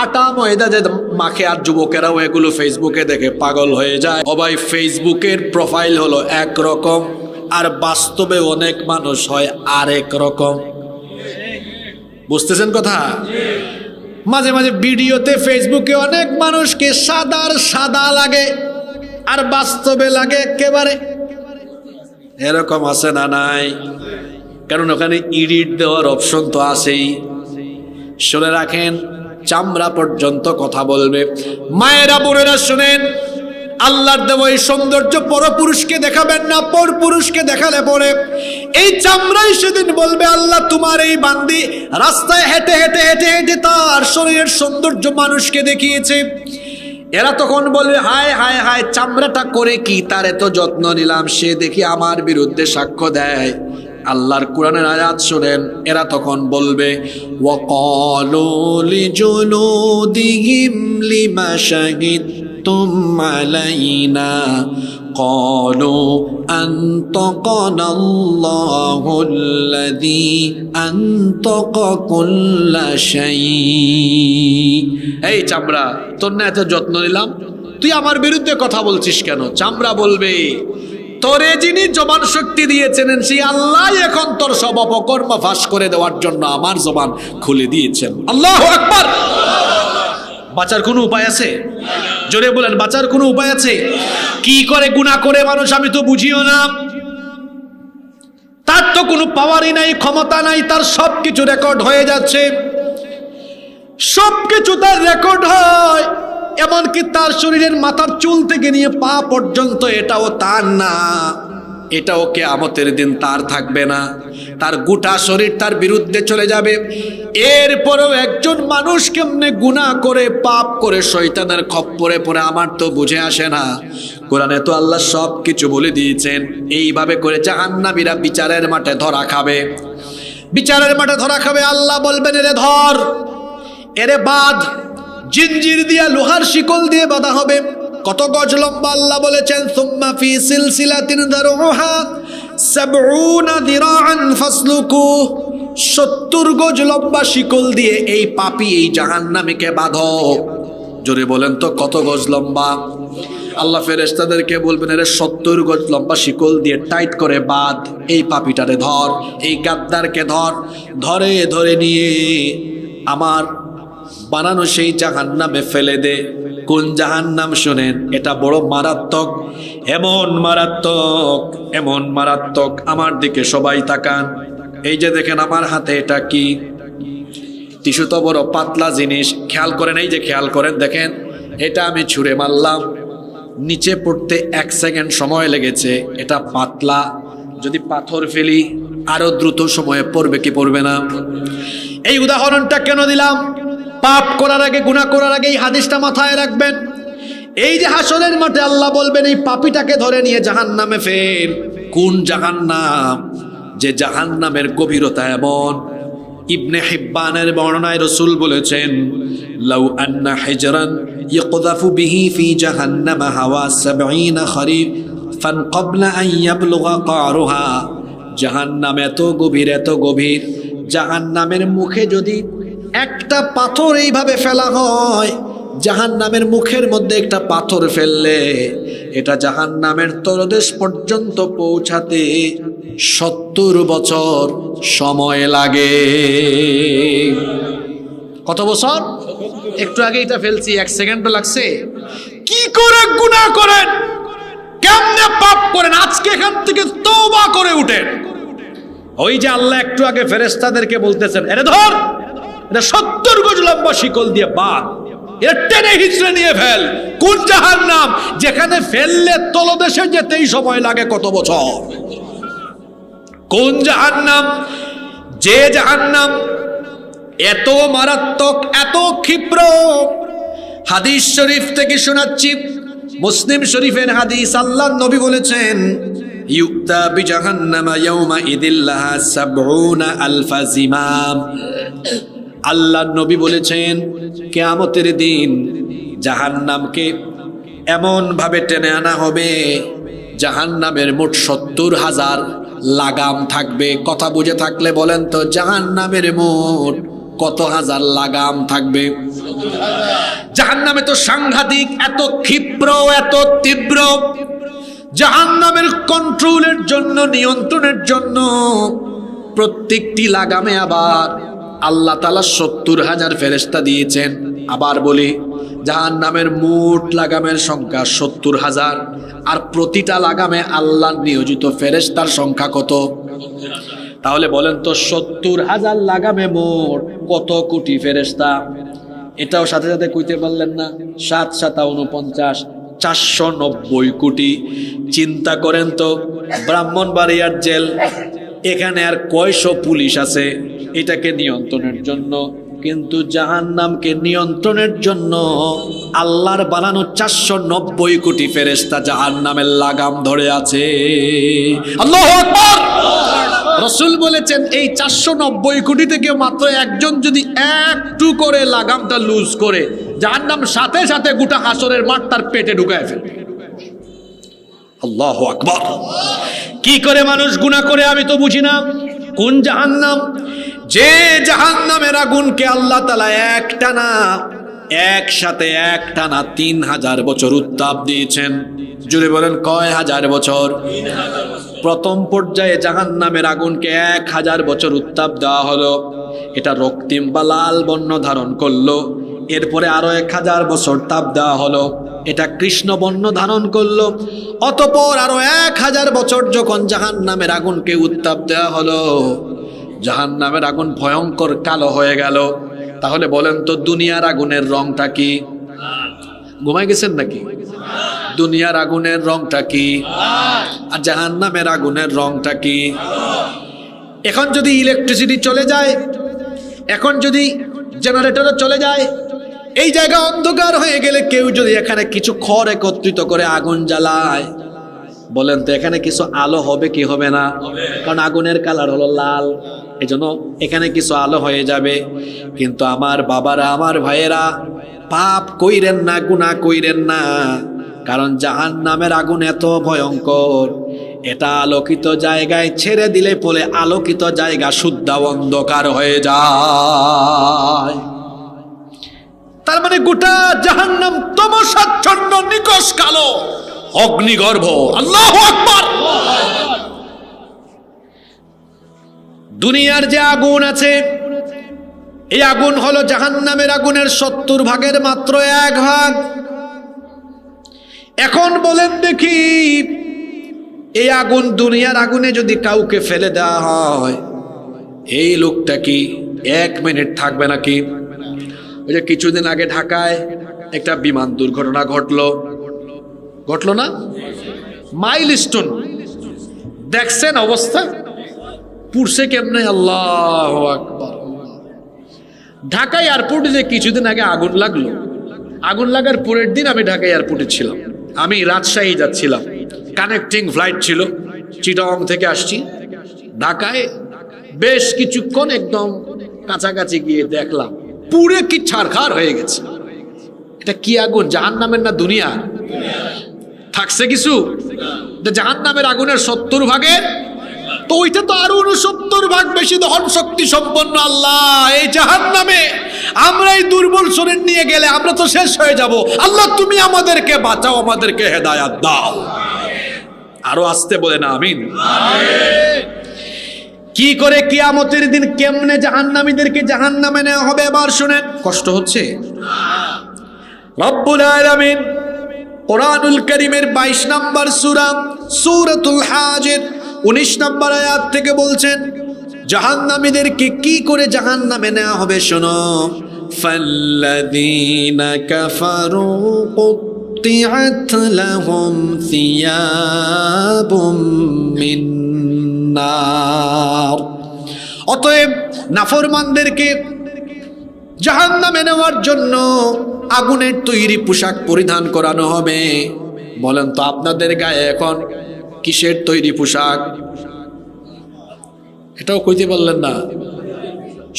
আটা ময়দা যে মাখে, আর যুবকেরাও এগুলো ফেসবুকে দেখে পাগল হয়ে যায়। ও ভাই, ফেসবুকের প্রোফাইল হলো একরকম, আর বাস্তবে অনেক মানুষ হয় আরেক রকম। বুঝতেছেন কথা? মাঝে মাঝে ভিডিওতে ফেসবুকে অনেক মানুষকে সাদার সাদা লাগে, আর বাস্তবে লাগে একেবারে এরকম। আছে না নাই? কারণ ওখানে এডিট দেওয়ার অপশন তো আছেই। শুনে রাখেন, চামড়া পর্যন্ত কথা বলবে। মায়েরা, বোনেরা শুনেন, আল্লাহর দেওয়া এই সৌন্দর্য পরপুরুষকে দেখাবেন না। পরপুরুষকে দেখালে পরে এই চামড়াই সেদিন বলবে, আল্লাহ তোমার এই বান্দি রাস্তায় হেঁটে হেঁটে হেঁটে হেঁটে তার শরীরের সৌন্দর্য মানুষকে দেখিয়েছে। এরা তখন বলবে, হায় হায় হায়, চামড়াটা করে কি, তার এত যত্ন নিলাম, সে দেখি আমার বিরুদ্ধে সাক্ষ্য দেয়। আল্লাহর কোরআনের আয়াত শুনেন, এরা তখন বলবে, ওয়াকালু লিজুলুদিহিম লিমা শাহিদতুম আলাইনা ক্বালু আনতাকানাল্লাহুল্লাযী আনতাকা কুল্লা শাই। এই চামড়া, তোর না এত যত্ন নিলাম, তুই আমার বিরুদ্ধে কথা বলছিস কেন? চামড়া বলবে, তোরে যিনি জবান শক্তি দিয়েছেন, সেই আল্লাহ এখন তোর সব অপকর্ম ফাঁস করে দেওয়ার জন্য আমার জবান খুলে দিয়েছেন। আল্লাহু আকবার। বাঁচার কোনো উপায় আছে? জোরে বলেন, বাঁচার কোনো উপায় আছে? কি করে গুনাহ করে মানুষ, আমি তো বুঝিও না। তার তো কোনো পাওয়ারই নাই, ক্ষমতা নাই, তার সবকিছু রেকর্ড হয়ে যাচ্ছে, সবকিছু তার রেকর্ড হয়। এমনকি তার শরীরের মাথার চুল থেকে নিয়ে পা পর্যন্ত এটাও তার না, এটাও কিয়ামতের দিন তার থাকবে না। তার গোটা শরীর তার বিরুদ্ধে চলে যাবে। এরপরেও একজন মানুষ কেমনে গুনাহ করে, পাপ করে, শয়তানের খপ্পরে পড়ে, আমার তো বুঝে আসে না। কোরআনে তো আল্লাহ সব কিছু বলে দিয়েছেন। এইভাবে করে জাহান্নামীরা বিচারের মাঠে ধরা খাবে। বিচারের মাঠে ধরা খাবে। আল্লাহ বলবেন, এরে ধর, এরে বাঁধ। জিঞ্জির দিয়া, লোহার শিকল দিয়ে বাঁধা হবে। কত গজ লম্বা? আল্লাহ বলেছেন, সুম্মা ফি সিলসিলাতিন যারউহা ৭০ যিরাআন ফাসলুকু। ৭০ গজ লম্বা শিকল দিয়ে এই পাপী, এই জাহান্নামীকে বাঁধো। জোরে বলেন তো, কত গজ লম্বা? আল্লাহ ফেরেশতাদেরকে বলবেন, এর ৭০ গজ লম্বা শিকল দিয়ে টাইট করে বাঁধ। এই পাপীটারে ধর, এই গাদ্দারকে ধর। ধরে ধরে নিয়ে আমার বানানো সেই জাহান্নামে ফেলে দে। কোন জাহান্নাম শুনেন? এটা বড় মারাত্মক, এমন মারাত্মক, এমন মারাত্মক। আমার দিকে সবাই তাকান। এই যে দেখেন আমার হাতে, এটা কি? টিস্যু তো বড় পাতলা জিনিস। খেয়াল করেন, এই যে খেয়াল করেন, দেখেন এটা আমি ছুঁড়ে মারলাম, নিচে পড়তে 1 সেকেন্ড সময় লেগেছে। এটা পাতলা, যদি পাথর ফেলি আরো দ্রুত সময়ে পড়বে কি পড়বে না? এই উদাহরণটা কেন দিলাম? পাপ করার আগে, গুনাহ করার আগে এই হাদিসটা মাথায় রাখবেন। এই যে হাসরের মাঠে আল্লাহ বলবেন, এই পাপীটাকে ধরে নিয়ে জাহান্নামে ফেল। কোন জাহান্নাম? যে জাহান্নামের গভীরতা এমন। ইবনে হিব্বানের বর্ণনায় রাসূল বলেছেন, লাউ আন্না হিজরান ইয়াকযাফু বিহি ফি জাহান্নাম হাওয়া ৭০ খরিফ ফান ক্বাবলা আন ইয়াবলুগা কারুহা। জাহান্নাম এত গভীর, এত গভীর। জাহান্নামের মুখে যদি একটা পাথর এইভাবে ফেলা হয়, জাহান্নামের মুখের মধ্যে একটা পাথর ফেললে এটা জাহান্নামের তলদেশ পর্যন্ত পৌঁছাতে 70 বছর সময় লাগে। কত বছর? একটু আগে এটা ফেলছি, 1 সেকেন্ডও লাগছে। কি করে গুনাহ করেন, কেমনে পাপ করেন, আজকে এখান থেকে তওবা করে উঠেন। ওই যে আল্লাহ একটু আগে ফেরেশতাদেরকে বলতেছেন, এরে ধর, এটা 70 গজ লম্বা শিকল দিয়ে বাঁধ, এটা টেনে হিচড়ে নিয়ে ফেল। কোন জাহান্নাম যেখানে ফেললে তলদেশে যেতেই সময় লাগে কত বছর? কোন জাহান্নাম? যে জাহান্নাম এত মারাত্মক, এত ক্ষিপ্র। হাদিস শরীফ থেকে শোনাচ্ছি, মুসলিম শরীফের হাদিস। আল্লাহর নবী বলেছেন, ইউক্তা বিজাহান্নামা ইয়াউমা ইদিল্লাহা ৭০,০০০ জিমাম। আল্লাহর নবী বলেছেন, কিয়ামতের দিন জাহান্নামকে এমন ভাবে টেনে আনা হবে, জাহান্নামের মোট ৭০,০০০ লাগাম থাকবে। কথা বুঝে থাকলে বলেন তো, জাহান্নামের মোট কত হাজার লাগাম থাকবে? জাহান্নামে তো সাংঘাতিক, এত ক্ষিপ্র, এত তীব্র। জাহান্নামের কন্ট্রোলের জন্য, নিয়ন্ত্রণের জন্য প্রত্যেকটি লাগামে আবার আল্লাহ তাআলা ৭০,০০০ ফেরেশতা দিয়েছেন। আবার বলি, জাহান্নামের মোট লাগামের সংখ্যা ৭০,০০০, আর প্রতিটা লাগামে আল্লাহর নিয়োজিত ফেরেশতার সংখ্যা কত? তাহলে বলেন তো, ৭০,০০০ লাগামে মোট কত কোটি ফেরেশতা? এটাও সাথে সাথে কইতে পারলেন না? ৭ × ৪৯, ৪৯০ কোটি। চিন্তা করেন তো, ব্রাহ্মণবাড়িয়ার জেল, এখানে আর কয়শো পুলিশ আছে এটাকে নিয়ন্ত্রণের জন্য, কিন্তু জাহান্নামকে নিয়ন্ত্রণের জন্য আল্লাহর বানানো ৪৯০ কোটি ফেরেশতা জাহান্নামের লাগাম ধরে আছে। আল্লাহু আকবার। রাসূল বলেছেন, এই ৪৯০ কোটি থেকে মাত্র একজন যদি একটু করে লাগামটা লুজ করে, জাহান্নাম সাথে সাথে গোটা হাসরের মাঠ তার পেটে ঢুকায় ফেলবে। আল্লাহু আকবার। কি করে মানুষ গুনাহ করে আমি তো বুঝি না। কোন জাহান্নাম? যে জাহান্নামের আগুনকে আল্লাহ তাআলা একটানা ৩,০০০ বছর উত্তাপ দিয়েছেন। জুড়ে বলেন, কয় হাজার বছর? প্রথম পর্যায়ে জাহান্নামের আগুনকে ১,০০০ বছর উত্তাপ দেওয়া হলো, এটা রক্তিম বা লাল বর্ণ ধারণ করলো। এরপরে আরো ১,০০০ বছর তাপ দেওয়া হলো, এটা কৃষ্ণ বর্ণ ধারণ করলো। অতঃপর আরো ১,০০০ বছর যখন জাহান্নামের আগুনকে উত্তাপ দেওয়া হলো, জাহান্নামের আগুন ভয়ঙ্কর কালো হয়ে গেল। তাহলে বলেন তো, দুনিয়ার আগুনের রংটা কি? ঘুমাই গেছেন নাকি? দুনিয়ার আগুনের রংটা কি? আর জাহান্নামের আগুনের রংটা কি? এখন যদি ইলেকট্রিসিটি চলে যায়, এখন যদি জেনারেটর চলে যায়, এই জায়গা অন্ধকার হয়ে গেলে কেউ যদি এখানে কিছু খড় একত্রিত করে আগুন জ্বালায়, বলেন তো এখানে কিছু আলো হবে কি হবে না? কারণ আগুনের কালার হলো লাল, এজন্য এখানে কিছু আলো হয়ে যাবে। কিন্তু আমার বাবারা, আমার ভাইয়েরা, পাপ কইরেন না, গুনাহ কইরেন না, কারণ জাহান্নামের আগুন এত ভয়ঙ্কর, এটা আলোকিত জায়গায় ছেড়ে দিলে পরে আলোকিত জায়গা শুদ্ধ অন্ধকার হয়ে যায়। তার মানে গোটা জাহান্নাম তমসাচ্ছন্ন, নিকষ কালো, অগ্নিগর্ভ। আল্লাহু আকবার। দুনিয়ার যে আগুন আছে, এই আগুন হলো জাহান্নামের আগুনের ৭০ ভাগের মাত্র ১ ভাগ। এখন বলেন দেখি, এই আগুন, দুনিয়ার আগুনে যদি কাউকে ফেলে দেওয়া হয়, এই লোকটা কি 1 মিনিট থাকবে নাকি? ওই যে কিছুদিন আগে ঢাকায় একটা বিমান দুর্ঘটনা ঘটলো না? মাইলস্টোন দেখছেন অবস্থা? পুরছে কেমনে? আল্লাহু আকবার। ঢাকা এয়ারপোর্টে যে কিছুদিন আগে আগুন লাগলো, আগুন লাগার পরের দিন আমি ঢাকা এয়ারপোর্টে ছিলাম। আমি রাজশাহী যাচ্ছিলাম, কানেক্টিং ফ্লাইট ছিল, চিটাগং থেকে আসছি ঢাকায়। বেশ কিছুক্ষণ একদম কাছাকাছি গিয়ে দেখলাম পুরে কি ছারখার হয়ে গেছে। এটা কি আগুন? জাহান্নামের না দুনিয়া? থাকছে কিছু? জাহান্নামের আগুনের ৭০ ভাগের তো ওইটা তো আরো 69 ভাগ বেশি দহন শক্তি সম্পন্ন। আল্লাহ, এই জাহান্নামে আমরা এই দুর্বল শরীর নিয়ে গেলে আমরা তো শেষ হয়ে যাব। আল্লাহ তুমি আমাদেরকে বাঁচাও, আমাদেরকে হেদায়াত দাও। আরো আসতে বলে না আমিন। কি করে কিয়ামতের দিন কেমনে জাহান্নামীদেরকে জাহান্নামে নেওয়া হবে এবার শুনেন। কষ্ট হচ্ছে? রব্বুল আলামিন কোরআনুল কারীমের 22 নম্বর সূরা সূরাতুল হাজের 19 নম্বর আয়াত থেকে বলছেন জাহান্নামীদেরকে কি করে জাহান্নামে নেওয়া হবে শোনো। ফাল্লাযীনা কাফারু কুত্তিআত লাহুম সিয়াবুম মিন নার। অতএব নাফরমানদেরকে জাহান্নামে নেওয়ার জন্য আগুনের তৈরি পোশাক পরিধান করানো হবে। বলেন তো আপনাদের গায়ে এখন কিসের তৈরি পোশাক? এটাও কইতে বললেন না।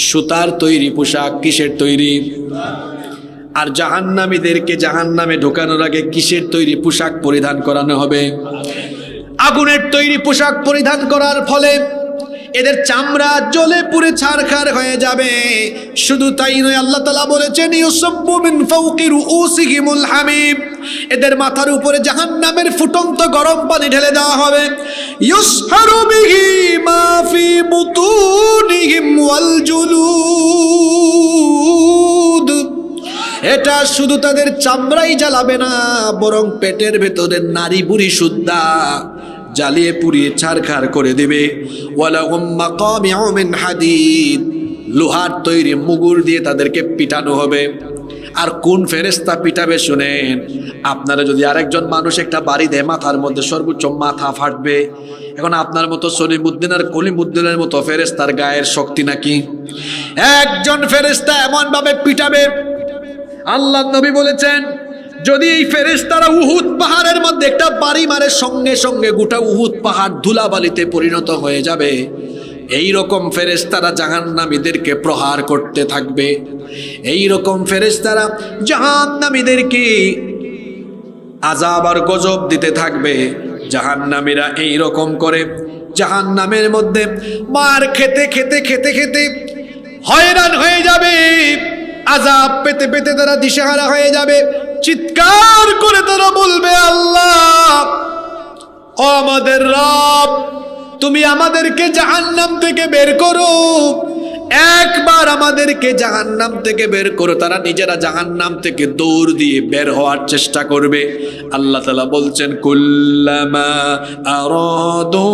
সুতার তৈরি পোশাক। কিসের তৈরি? আর জাহান্নামীদেরকে জাহান্নামে ঢোকানোর আগে কিসের তৈরি পোশাক পরিধান করানো হবে? আগুনের তৈরি পোশাক পরিধান করার ফলে এদের চামড়া জ্বলে পুড়ে ছারখার হয়ে যাবে। শুধু তাই নয়, আল্লাহ তাআলা বলেছেন ইউসাব্বু মিন ফাওকি রুউসিহিমুল হামিম, এদের মাথার উপরে জাহান্নামের ফুটন্ত গরম পানি ঢেলে দেওয়া হবে। ইউসহারু বিহি মা ফি বুতুনিহিম ওয়াল জুলুদ। এটা শুধু তাদের চামড়াই জ্বালাবে না, বরং পেটের ভেতরের নারী বুড়ি সুদ্ধা জ্বালিয়ে পুড়িয়ে ছারখার করে দেবে। ওয়ালাহুম মাকামিউ মিন হাদিদ, লোহার তৈরি মুগুর দিয়ে তাদেরকে পিটানো হবে। আর কোন ফেরেশতা পিটাবে শুনেন। আপনারা যদি আরেকজন মানুষ একটা বাড়ি দেয়, মাথার মধ্যে সর্বোচ্চ মাথা ফাটবে। এখন আপনার মতো সলিমুদ্দিন আর কলিমুদ্দিনের মতো ফেরেশতার গায়ের শক্তি নাকি? একজন ফেরেশতা এমন ভাবে পিটাবে, আল্লাহ নবী বলেছেন যদি এই ফেরেশতারা উহুদ পাহাড়ের মধ্যে একটা বাড়ি মারে, সঙ্গে সঙ্গে গোটা উহুদ পাহাড় ধুলাবালিতে পরিণত হয়ে যাবে। এই রকম ফেরেশতারা জাহান্নামীদেরকে প্রহার করতে থাকবে। এই রকম ফেরেশতারা জাহান্নামীদেরকে আযাব আর গজব দিতে থাকবে। জাহান্নামীরা এই রকম করে জাহান্নামের মধ্যে মার খেতে খেতে খেতে খেতে হয়রান হয়ে যাবে। আযাব পেতে পেতে তারা দিশেহারা হয়ে যাবে। চিৎকার করে তারা বলবে, আল্লাহ, ও আমাদের রব, তুমি আমাদেরকে জাহান্নাম থেকে বের করো, একবার আমাদেরকে জাহান্নাম থেকে বের করো। তারা নিজেরা জাহান্নাম থেকে দৌড় দিয়ে বের হওয়ার চেষ্টা করবে। আল্লাহ তাআলা বলছেন কুল্লামা আরাদু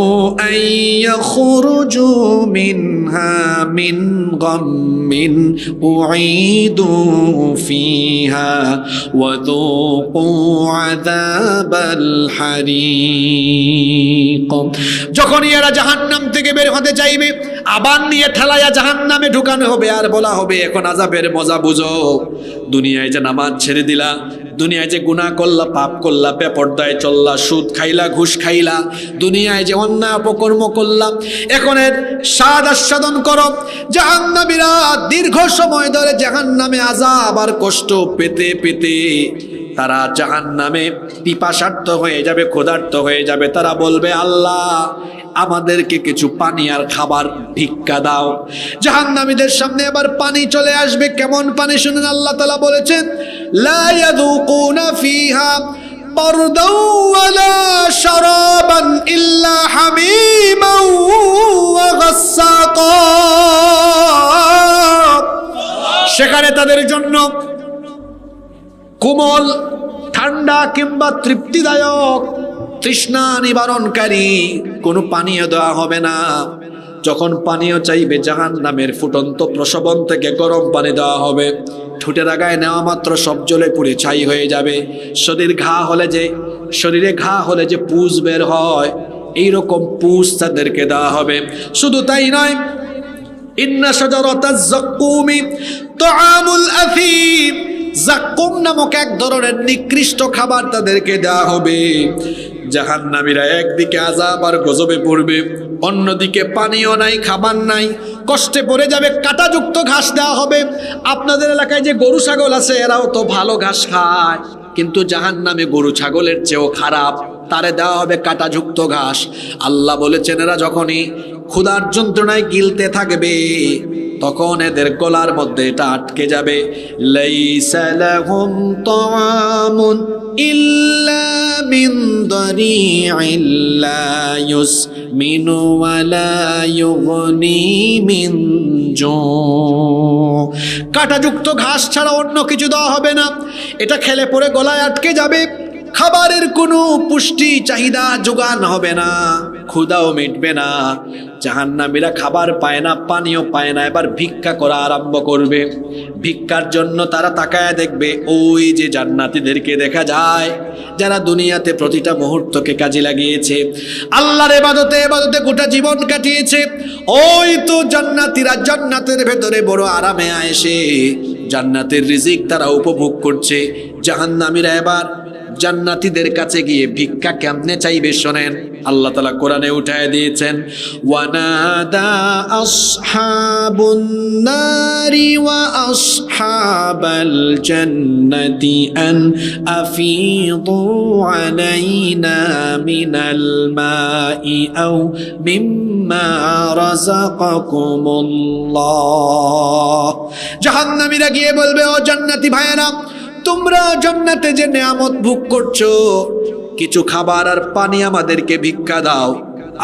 আন ইয়াখরুজু মিনহা মিন গাম্মিন উঈদু ফিহা ওয়া যুকু আযাবাল হারিক। যখনই এরা জাহান্নাম থেকে বের হতে চাইবে, আবার নিয়ে ঠেলাইয়া জাহান্নামে ঢুকানো হবে আর বলা হবে এখন আযাবের মজা বুঝো। দুনিয়ায় যে নামাজ ছেড়ে দিলা, দুনিয়ায় যে গুনাহ করলা, পাপ করলা, বেপরদায় চললা, সুদ খাইলা, ঘুষ খাইলা, দুনিয়ায় যে অন্যায় অপকর্ম করলা, এখন এর স্বাদ আস্বাদন করো। জাহান্নামীরা দীর্ঘ সময় ধরে জাহান্নামে আযাব আর কষ্ট পেতে পেতে তারা জাহান্নামে পিপাসার্ত হয়ে যাবে, ক্ষুধার্ত হয়ে যাবে। তারা বলবে, আল্লাহ, আমাদেরকে কিছু পানি আর খাবার ভিক্ষা দাও। জাহান্নামীদের সামনে আবার পানি চলে আসবে। কেমন পানি শুনেন, আল্লাহ তাআলা বলেছেন লা ইয়াযুকুনা ফিহা বারদাও ওয়ালা শারাবান ইল্লা হামিমান ওয়া গাসসাকা। সেখানে তাদের জন্য কোমল, ঠান্ডা কিংবা তৃপ্তিদায়ক, তৃষ্ণা নিবারণকারী কোনো পানীয় দেওয়া হবে না। যখন পানীয় চাইবে, জাহান্নামের ফুটন্ত প্রসবন থেকে গরম পানি দেওয়া হবে। ঠোঁটের আগায় নেওয়া মাত্র সব জ্বলে পুড়ে ছাই হয়ে যাবে। শরীরে ঘা হলে যে পুষ বের হয়, এইরকম পুষ তাদেরকে দেওয়া হবে। শুধু তাই নয়, ইন্না শাজারাতাজ যাক্কুমি তুআমুল আফিম, যাক্কুম নামক এক ধরনের নিকৃষ্ট খাবার তাদেরকে দেওয়া হবে। জাহান্নামীরা একদিকে আযাব আর গজবে পড়বে, অন্যদিকে পানিও নাই, খাবার নাই, কষ্টে পড়ে যাবে। কাঁটাযুক্ত ঘাস দেওয়া হবে। আপনাদের এলাকায় যে গরু ছাগল আছে, এরাও তো ভালো ঘাস খায়, কিন্তু জাহান্নামে গরু ছাগলের চেয়েও খারাপ, তারে দেওয়া হবে কাঁটাযুক্ত ঘাস। আল্লাহ বলেছেন এরা যখনই ক্ষুধার যন্ত্রণায় গিলতে থাকবে তখন এদের গলার মধ্যে এটা আটকে যাবে। লাইসা লাহুম তাআমুন ইল্লা মিন দারি'in লা ইউসমিনু ওয়া লা ইউগনি মিন জু। কাঁটাযুক্ত ঘাস ছাড়া অন্য কিছু দেওয়া হবে না, এটা খেলে পরে গলায় আটকে যাবে। খাবারের কোনো পুষ্টি চাহিদা যোগান হবে না, ক্ষুধাও মিটবে না। জাহান্নামীরা খাবার পায় না, পানিও পায় না, এবার ভিক্ষা করা আরম্ভ করবে। ভিক্ষার জন্য তারা তাকায় দেখবে ওই যে জান্নাতীদেরকে দেখা যায় যারা দুনিয়াতে প্রতিটা মুহূর্তকে কাজে লাগিয়েছে, আল্লাহর ইবাদতে গোটা জীবন কাটিয়েছে। ওই তো জান্নাতীরা জান্নাতের ভেতরে বড় আরামে আয়েশে জান্নাতের রিজিক তারা উপভোগ করছে। জাহান্নামীরা এবার জান্নাতীদের কাছে গিয়ে ভিক্ষা কেমনে চাইবে শোনেন। আল্লাহ তাআলা কোরআনে উঠায় দিয়েছেন, ওয়ানাদা আসহাবুন নারি ওয়া আসহাবাল জান্নাতি আন আফিদু আলাইনা মিনাল মাই আও মিম্মা রাযাকাকুমুল্লাহ। জাহান্নামীরা গিয়ে বলবে, ও জান্নাতি ভাইয়েরা, তোমরা জান্নাতে যে নেয়ামত ভোগ করছো, কিছু খাবার আর পানি আমাদেরকে ভিক্ষা দাও,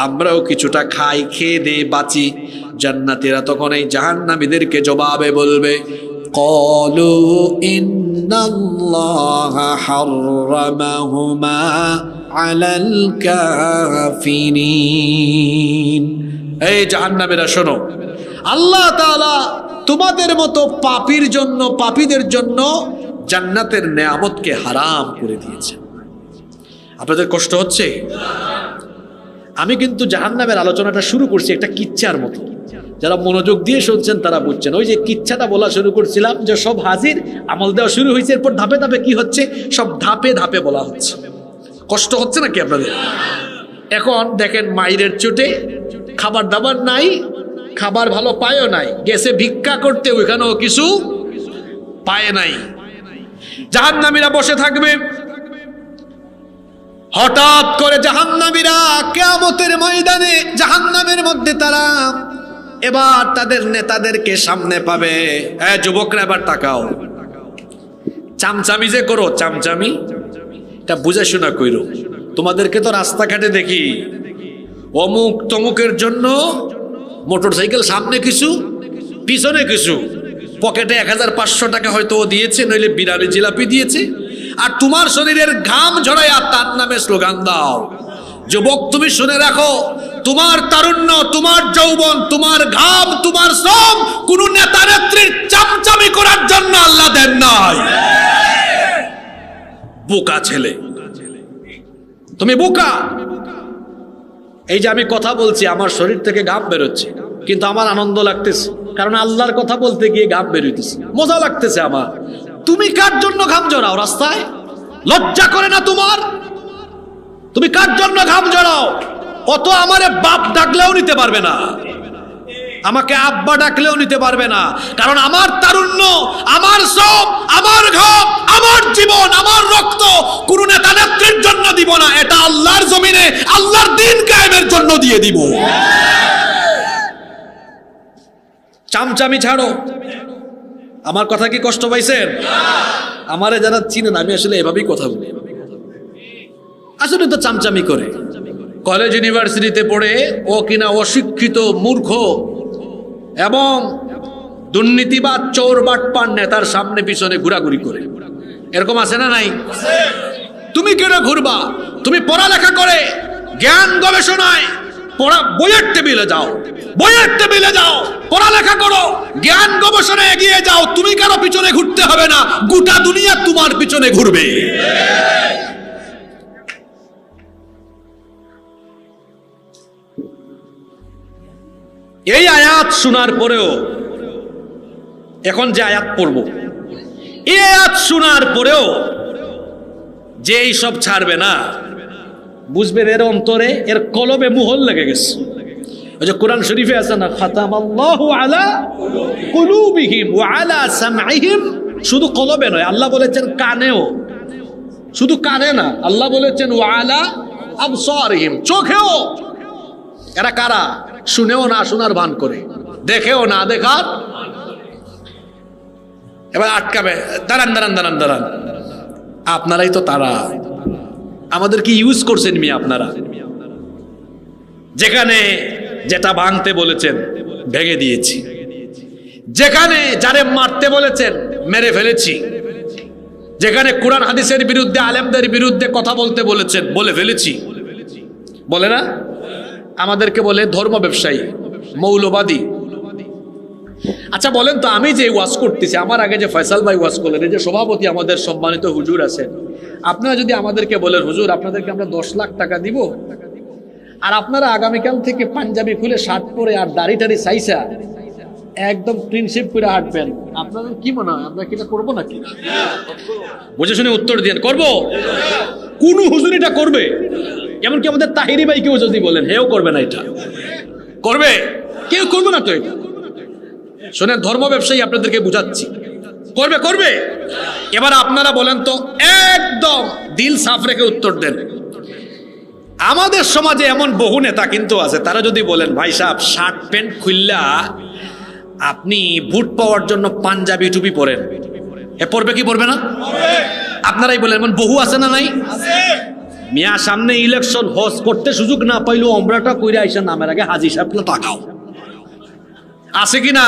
আমরাও কিছুটা খাই, খেয়ে দে বাঁচি। জান্নাতীরা তখন এই জাহান্নামীদেরকে জবাবে বলবে, ক্বালু ইন্নাল্লাহা হাররামাহুমা আলাল কাফিরিন। এই জাহান্নামীরা শোনো, আল্লাহ তাআলা তোমাদের মতো পাপীর জন্য, পাপীদের জন্য জান্নাতের নেয়ামতকে হারাম করে দিয়েছে। আপনাদের কষ্ট হচ্ছে? আমি কিন্তু জাহান্নামের আলোচনাটা শুরু করছি একটা কিচ্ছার মতো, যারা মনোযোগ দিয়ে শুনছেন তারা বুঝছেন। ওই যে কিচ্ছাটা বলা শুরু করছিলাম যে সব হাজির, আমল দেওয়া শুরু হয়েছে, এরপর ধাপে ধাপে কি হচ্ছে, সব ধাপে ধাপে বলা হচ্ছে। কষ্ট হচ্ছে নাকি আপনাদের? এখন দেখেন, মাইরের চোটে খাবার দাবার নাই, খাবার ভালো পায়ও নাই, গেছে ভিক্ষা করতে, ওইখানেও কিছু পায় নাই। জাহান্নামীরা বসে থাকবে। হঠাৎ করে জাহান্নামীরা কিয়ামতের ময়দানে জাহান্নামের মধ্যে তারা এবার তাদের নেতাদেরকে সামনে পাবে। যুবকরা এবার তাকাও, চামচামি যে করো, চামচামি এটা বুঝে শোনা কইরো। তোমাদেরকে তো রাস্তাঘাটে দেখি অমুক তমুকের জন্য মোটরসাইকেল সামনে কিছু পিছনে কিছু, পকেটে 1500 টাকা হয়তো ও দিয়েছে, নইলে বিরিয়ানি জিলাপি দিয়েছে, আর তোমার শরীরের ঘাম ঝরাইয়া তার নামে স্লোগান দাও। যুবক, তুমি শুনে রাখো, তোমার তারুণ্য, তোমার যৌবন, তোমার ঘাম, তোমার শ্রম কোন নেতা নেত্রীর চামচামি করার জন্য আল্লাহ দেন নাই। বোকা ছেলে, তুমি বোকা। এই যে আমি কথা বলছি, আমার শরীর থেকে ঘাম বেরোচ্ছে, কিন্তু আমার আনন্দ লাগতেছে, কারণ আল্লাহর কথা বলতে গিয়ে ঘাম বেরোইতেছে, মজা লাগতেছে আমার। তুমি কার জন্য ঘাম জড়াও রাস্তায়? লজ্জা করে না তোমার? তুমি কার জন্য ঘাম জড়াও? অত আমারে বাপ ডাকলেও নিতে পারবে না, আমাকে আব্বা ডাকলেও নিতে পারবে না, কারণ আমার তারুণ্য, আমার সব, আমার ঘাম, আমার জীবন, আমার রক্ত কোন নেতা নেত্রীর জন্য দিব না, এটা আল্লাহর জমিনে আল্লাহর দ্বীন কায়েমের জন্য দিয়ে দিব। চামচামি ছাড়ো। আমার কথা কি কষ্ট পাইছেন? আমারে যারা চিনেন, আমি আসলে এভাবেই কথা বলি। আসলে তো চামচামি করে, কলেজ ইউনিভার্সিটিতে পড়ে ও কিনা অশিক্ষিত, মূর্খ এবং দুর্নীতিবাদ, চোর বাটপার নেতার সামনে পিছনে ঘোরাঘুরি করে। এরকম আছে না নাই? তুমি কেন ঘুরবা? তুমি পড়ালেখা করে জ্ঞান গবেষণায় বইয়ের টেবিলে যাও, বইয়ের টেবিলে যাও, পড়ালেখা করো, জ্ঞান গবেষণায় এগিয়ে যাও। তুমি কারো পিছনে ঘুরতে হবে না, গোটা দুনিয়া তোমার পিছনে ঘুরবে। এই আয়াত শোনার পরেও, এখন যে আয়াত পড়ব, এই আয়াত শোনার পরেও যে এই সব ছাড়বে না, বুঝবে এর অন্তরে, এর কলবে মুহর লেগে গেছে। ওই যে কোরআন শরীফে আছে না, খাতামাল্লাহু আলা কুলুবিহিম ওয়া আলা সামঈহিম, শুধু কলবে নয়, আল্লাহ বলেছেন কানেও। শুধু কানে না, আল্লাহ বলেছেন ওয়ালা আবসারিহিম, চোখেও। এরা কারা? শুনেও না শোনার ভান করে, দেখেও না দেখার। এবার আটকাবে, দাঁড়ান দাঁড়ান দাঁড়ান দাঁড়ান, আপনারাই তো তারা। আমাদের কি ইউজ করছেন মিয়া আপনারা? যেখানে যেটা ভাঙতে বলেছেন ভেঙে দিয়েছি, যেখানে যারে মারতে বলেছেন মেরে ফেলেছি, যেখানে কোরআন হাদিসের বিরুদ্ধে আলেমদের বিরুদ্ধে কথা বলতে বলেছেন বলে ফেলেছি। বলে না? আমাদেরকে বলে ধর্ম ব্যবসায়ী, মৌলবাদী। আচ্ছা বলেন তো, আমি যে ওয়াজ করতেছি, আমার আগে যে ফয়সাল ভাই ওয়াজ করলেন, এই যে সভাপতি আমাদের সম্মানিত হুজুর আছেন, আপনারা যদি আমাদেরকে বলেন হুজুর আপনাদেরকে আমরা 10 লাখ টাকা দিব, আর আপনারা আগামীকাল থেকে পাঞ্জাবি খুলে শার্ট পরে আর দাড়ি টাড়ি চাইছা একদম প্রিন্সিপ করে হাঁটবেন, আপনাদের কি মনে হয় আমরা কি এটা করবো নাকি? বুঝে শুনে উত্তর দিন, করবো? কোন হুজুর এটা করবে? এমনকি আমাদের তাহিরি ভাই কেউ যদি বলেন, হেও করবে না, এটা করবে? কেউ করবে না তো এটা। শোনেন, ধর্ম ব্যবসায়ী আপনাদেরকে বুঝাচ্ছি, করবে করবে। এবার আপনারা বলেন তো, একদম দিল সাফ রেখে উত্তর দেন। আমাদের সমাজে এমন বহু নেতা কিন্তু আছে, তারা যদি বলেন ভাই সাহেব শার্ট প্যান্ট খুললা আপনি ভোট পাওয়ার জন্য পাঞ্জাবি টুপি পরেন, এ পড়বে কি পড়বে না? আপনারাই বলেন, এমন বহু আছে না নাই? মিয়া সামনে ইলেকশন, হজ করতে সুযোগ না পাইলো ওমরাটা কইরা আইসা নামের আগে হাজী সাহেবকে তাকাও, আছে কি না?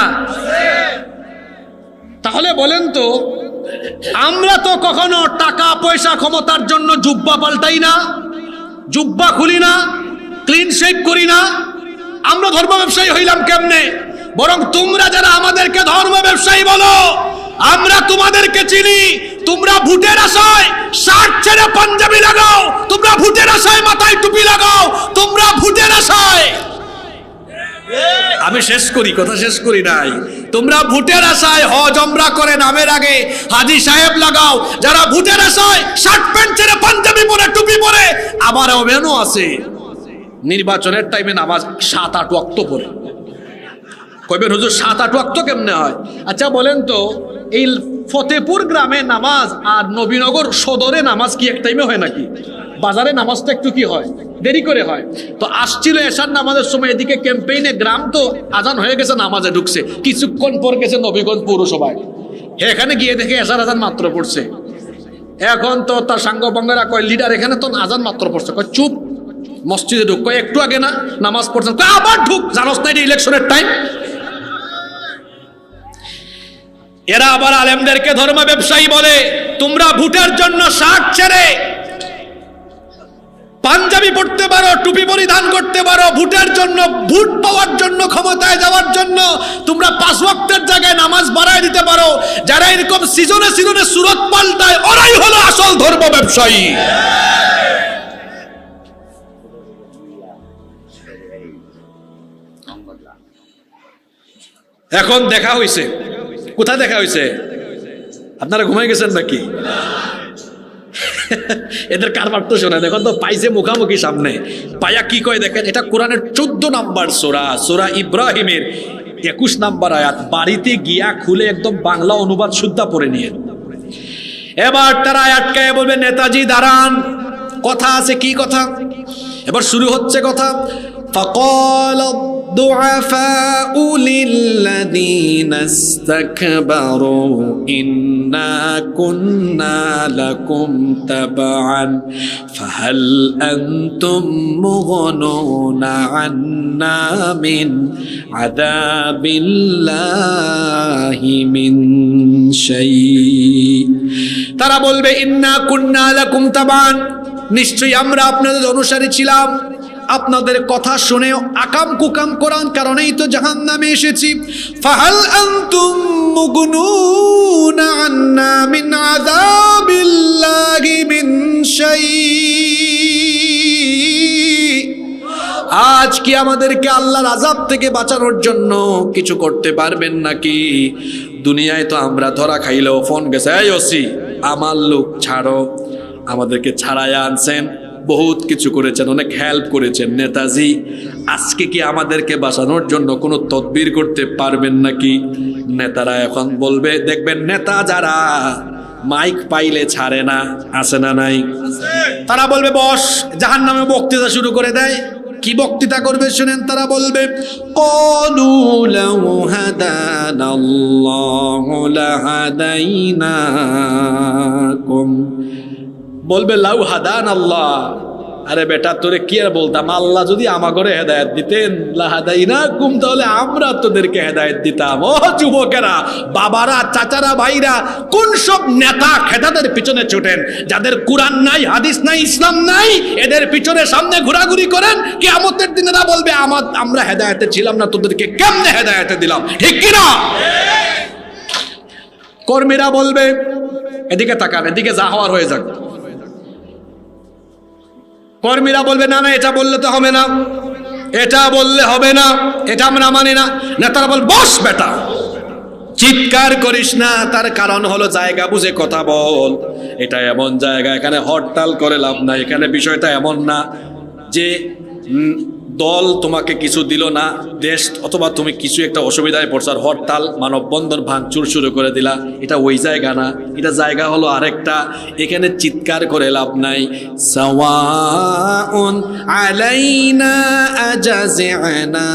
তাহলে বলেন তো, আমরা তো কখনো টাকা পয়সা ক্ষমতার জন্য জুব্বা পাল্টাই না, জুব্বা খুলি না, ক্লিন শেভ করি না। আমরা ধর্ম ব্যবসায়ী হইলাম কেমনে? বরং তোমরা যারা আমাদেরকে ধর্ম ব্যবসায়ী বলো, আমরা তোমাদেরকে চিনি। তোমরা ভোটের আশায় শার্ট ছেড়ে পাঞ্জাবি লাগাও, তোমরা ভোটের আশায় মাথায় টুপি লাগাও, তোমরা ভোটের আশায়, আমি শেষ করি, কথা শেষ করি নাই, তোমরা ভোটের আশায় হজ ওমরা করে নামের আগে হাজী সাহেব লাগাও, যারা ভোটের আশায় শার্ট প্যান্ট ছেড়ে পাঞ্জাবি পরে টুপি পরে, আবার ওমেনও আছে নির্বাচনের টাইমে নামাজ 7-8 ওয়াক্ত পড়ে। কইবেন হুজুর 7-8 ওয়াক্ত কেমনে হয়? আচ্ছা বলেন তো, এই ফতেপুর গ্রামে নামাজ আর নবীনগর সদরে নামাজ কি এক টাইমে হয় নাকি? বাজারে নামাজটা একটু কি হয়, দেরি করে হয়। তো আসছিল এশার নামাজের সময়, এদিকে ক্যাম্পেইনে গ্রাম তো আজান হয়ে গেছে, নামাজে ঢুকছে, কিছুক্ষণ পর গেছে নবীগঞ্জ পৌরসভায়, এখানে গিয়ে দেখে এশার আজান মাত্র পড়ছে। এখন তো তার সাঙ্গ বঙ্গেরা কয়, লিডার এখানে তো আজান মাত্র পড়ছে, কয় চুপ, মসজিদে ঢুক, কয় একটু আগে না নামাজ পড়ছেন, কয় আবার ঢুক, জানোস না এটা ইলেকশনের টাইম। এরা আবার আলেমদেরকে ধর্ম ব্যবসায়ী বলে। তোমরা ভোটের জন্য শার্ট ছেড়ে পাঞ্জাবি পড়তে পারো, টুপি পরিধান করতে পারো, ভোটের জন্য, ভোট পাওয়ার জন্য, ক্ষমতায় যাওয়ার জন্য তোমরা 5 ওয়াক্তের জায়গায় নামাজ বাড়ায় দিতে পারো। যারা এরকম সিজনে সিজনে সুরত পাল্টায়, ওরাই হলো আসল ধর্ম ব্যবসায়ী। এখন দেখা হইছে, কোথায় দেখা হইছে? আপনারা ঘুমাই গেছেন নাকি? এদের কারবার তো শোনেন। এখন তো পাইছে মুখামুখি সামনে, পায়া কি কয় দেখেন। এটা কোরআনের 14 নম্বর সূরা, সূরা ইব্রাহিমের 21 নম্বর আয়াত। বাড়িতে গিয়া খুলে একদম বাংলা অনুবাদ শুদ্ধা পড়ে নিয়ে, এবার তারা আটকায় বলবে নেতাজি দাঁড়ান, কথা আছে। কি কথা? এবার শুরু হচ্ছে কথা। فقال الضعفاء للذين استكبروا إنا كنا لكم تبعا فهل أنتم مغنون عنا من عذاب الله من شيء। তারা বলবে ইন্না কুন্না লাকুম তাবান, নিশ্চয়ই আমরা আপনাদের অনুসারী ছিলাম, আপনাদের কথা শুনেও আকাম কুকাম কোরআন কারণেই তো জাহান্নামে এসেছি। ফাহাল আনতুম মুগনুনা আন্না মিন আযাবিল্লাহি মিন শাই। আজ কি আমাদেরকে আল্লাহর আযাব থেকে বাঁচানোর জন্য কিছু করতে পারবেন নাকি? দুনিয়ায় তো আমরা ধরা খাইলেও ফোন গেছে, এই ওসি আমার লোক ছাড়ো, আমাদেরকে ছাড়াই আনছেন, বহুত কিছু করেছেন, অনেক হেল্প করেছেন নেতাজি। আজকে কি আমাদেরকে বাঁচানোর জন্য কোনো তদবির করতে পারবেন নাকি? নেতারা এখন বলবে, দেখবেন নেতা যারা মাইক পাইলে ছাড়ে না, আছে না নাই? তারা বলবে বস, জাহান্নামে বক্তৃতা শুরু করে দেয়। কি বক্তৃতা করবে শুনেন, তারা বলবে ক্বালু লাউ হাদানাল্লাহু লাহাদাইনাকুম, বলবে লাউ হাদানাল্লাহ, আরে বেটা তোরে কি আর বলতাম, আল্লাহ যদি আমাগরে হেদায়েত দিতেন লাহাদাইনাকুম, তাহলে আমরা তোদেরকে হেদায়েত দিতাম। ও যুবকেরা, বাবারা, চাচারা, ভাইরা, কোন সব নেতা খেদাদের পিছনে ছুটেন, যাদের কুরআন নাই, হাদিস নাই, ইসলাম নাই, এদের পিছনে সামনে ঘোরাঘুরি করেন। কিয়ামতের দিন এরা বলবে আমরা হেদায়েতে ছিলাম না, তোদেরকে কেমনে হেদায়েতে দিলাম, ঠিক কি না? কর্মীরা বলবে এদিকে তাকান, এদিকে যা হওয়ার হয়ে যাক। কর্মীরা বলবে না না, এটা বললে তো হবে না, এটা বললে হবে না, এটা আমরা মানি না। নেতারা বল বস বেটা, চিৎকার করিস না, তার কারণ হলো জায়গা বুঝে কথা বল। এটা এমন জায়গা, এখানে হরতাল করে লাভ নাই। এখানে বিষয়টা এমন না যে দল তোমাকে কিছু দিল না, দেশ অথবা তুমি কিছু একটা অসুবিধায় পড়ছো আর হরতাল, মানববন্ধন, ভাঙচুর শুরু করে দিলা, এটা ওই জায়গা না। এটা জায়গা হলো আরেকটা, এখানে চিৎকার করে লাভ নাই। সাওয়াউন আলাইনা আজাজিনা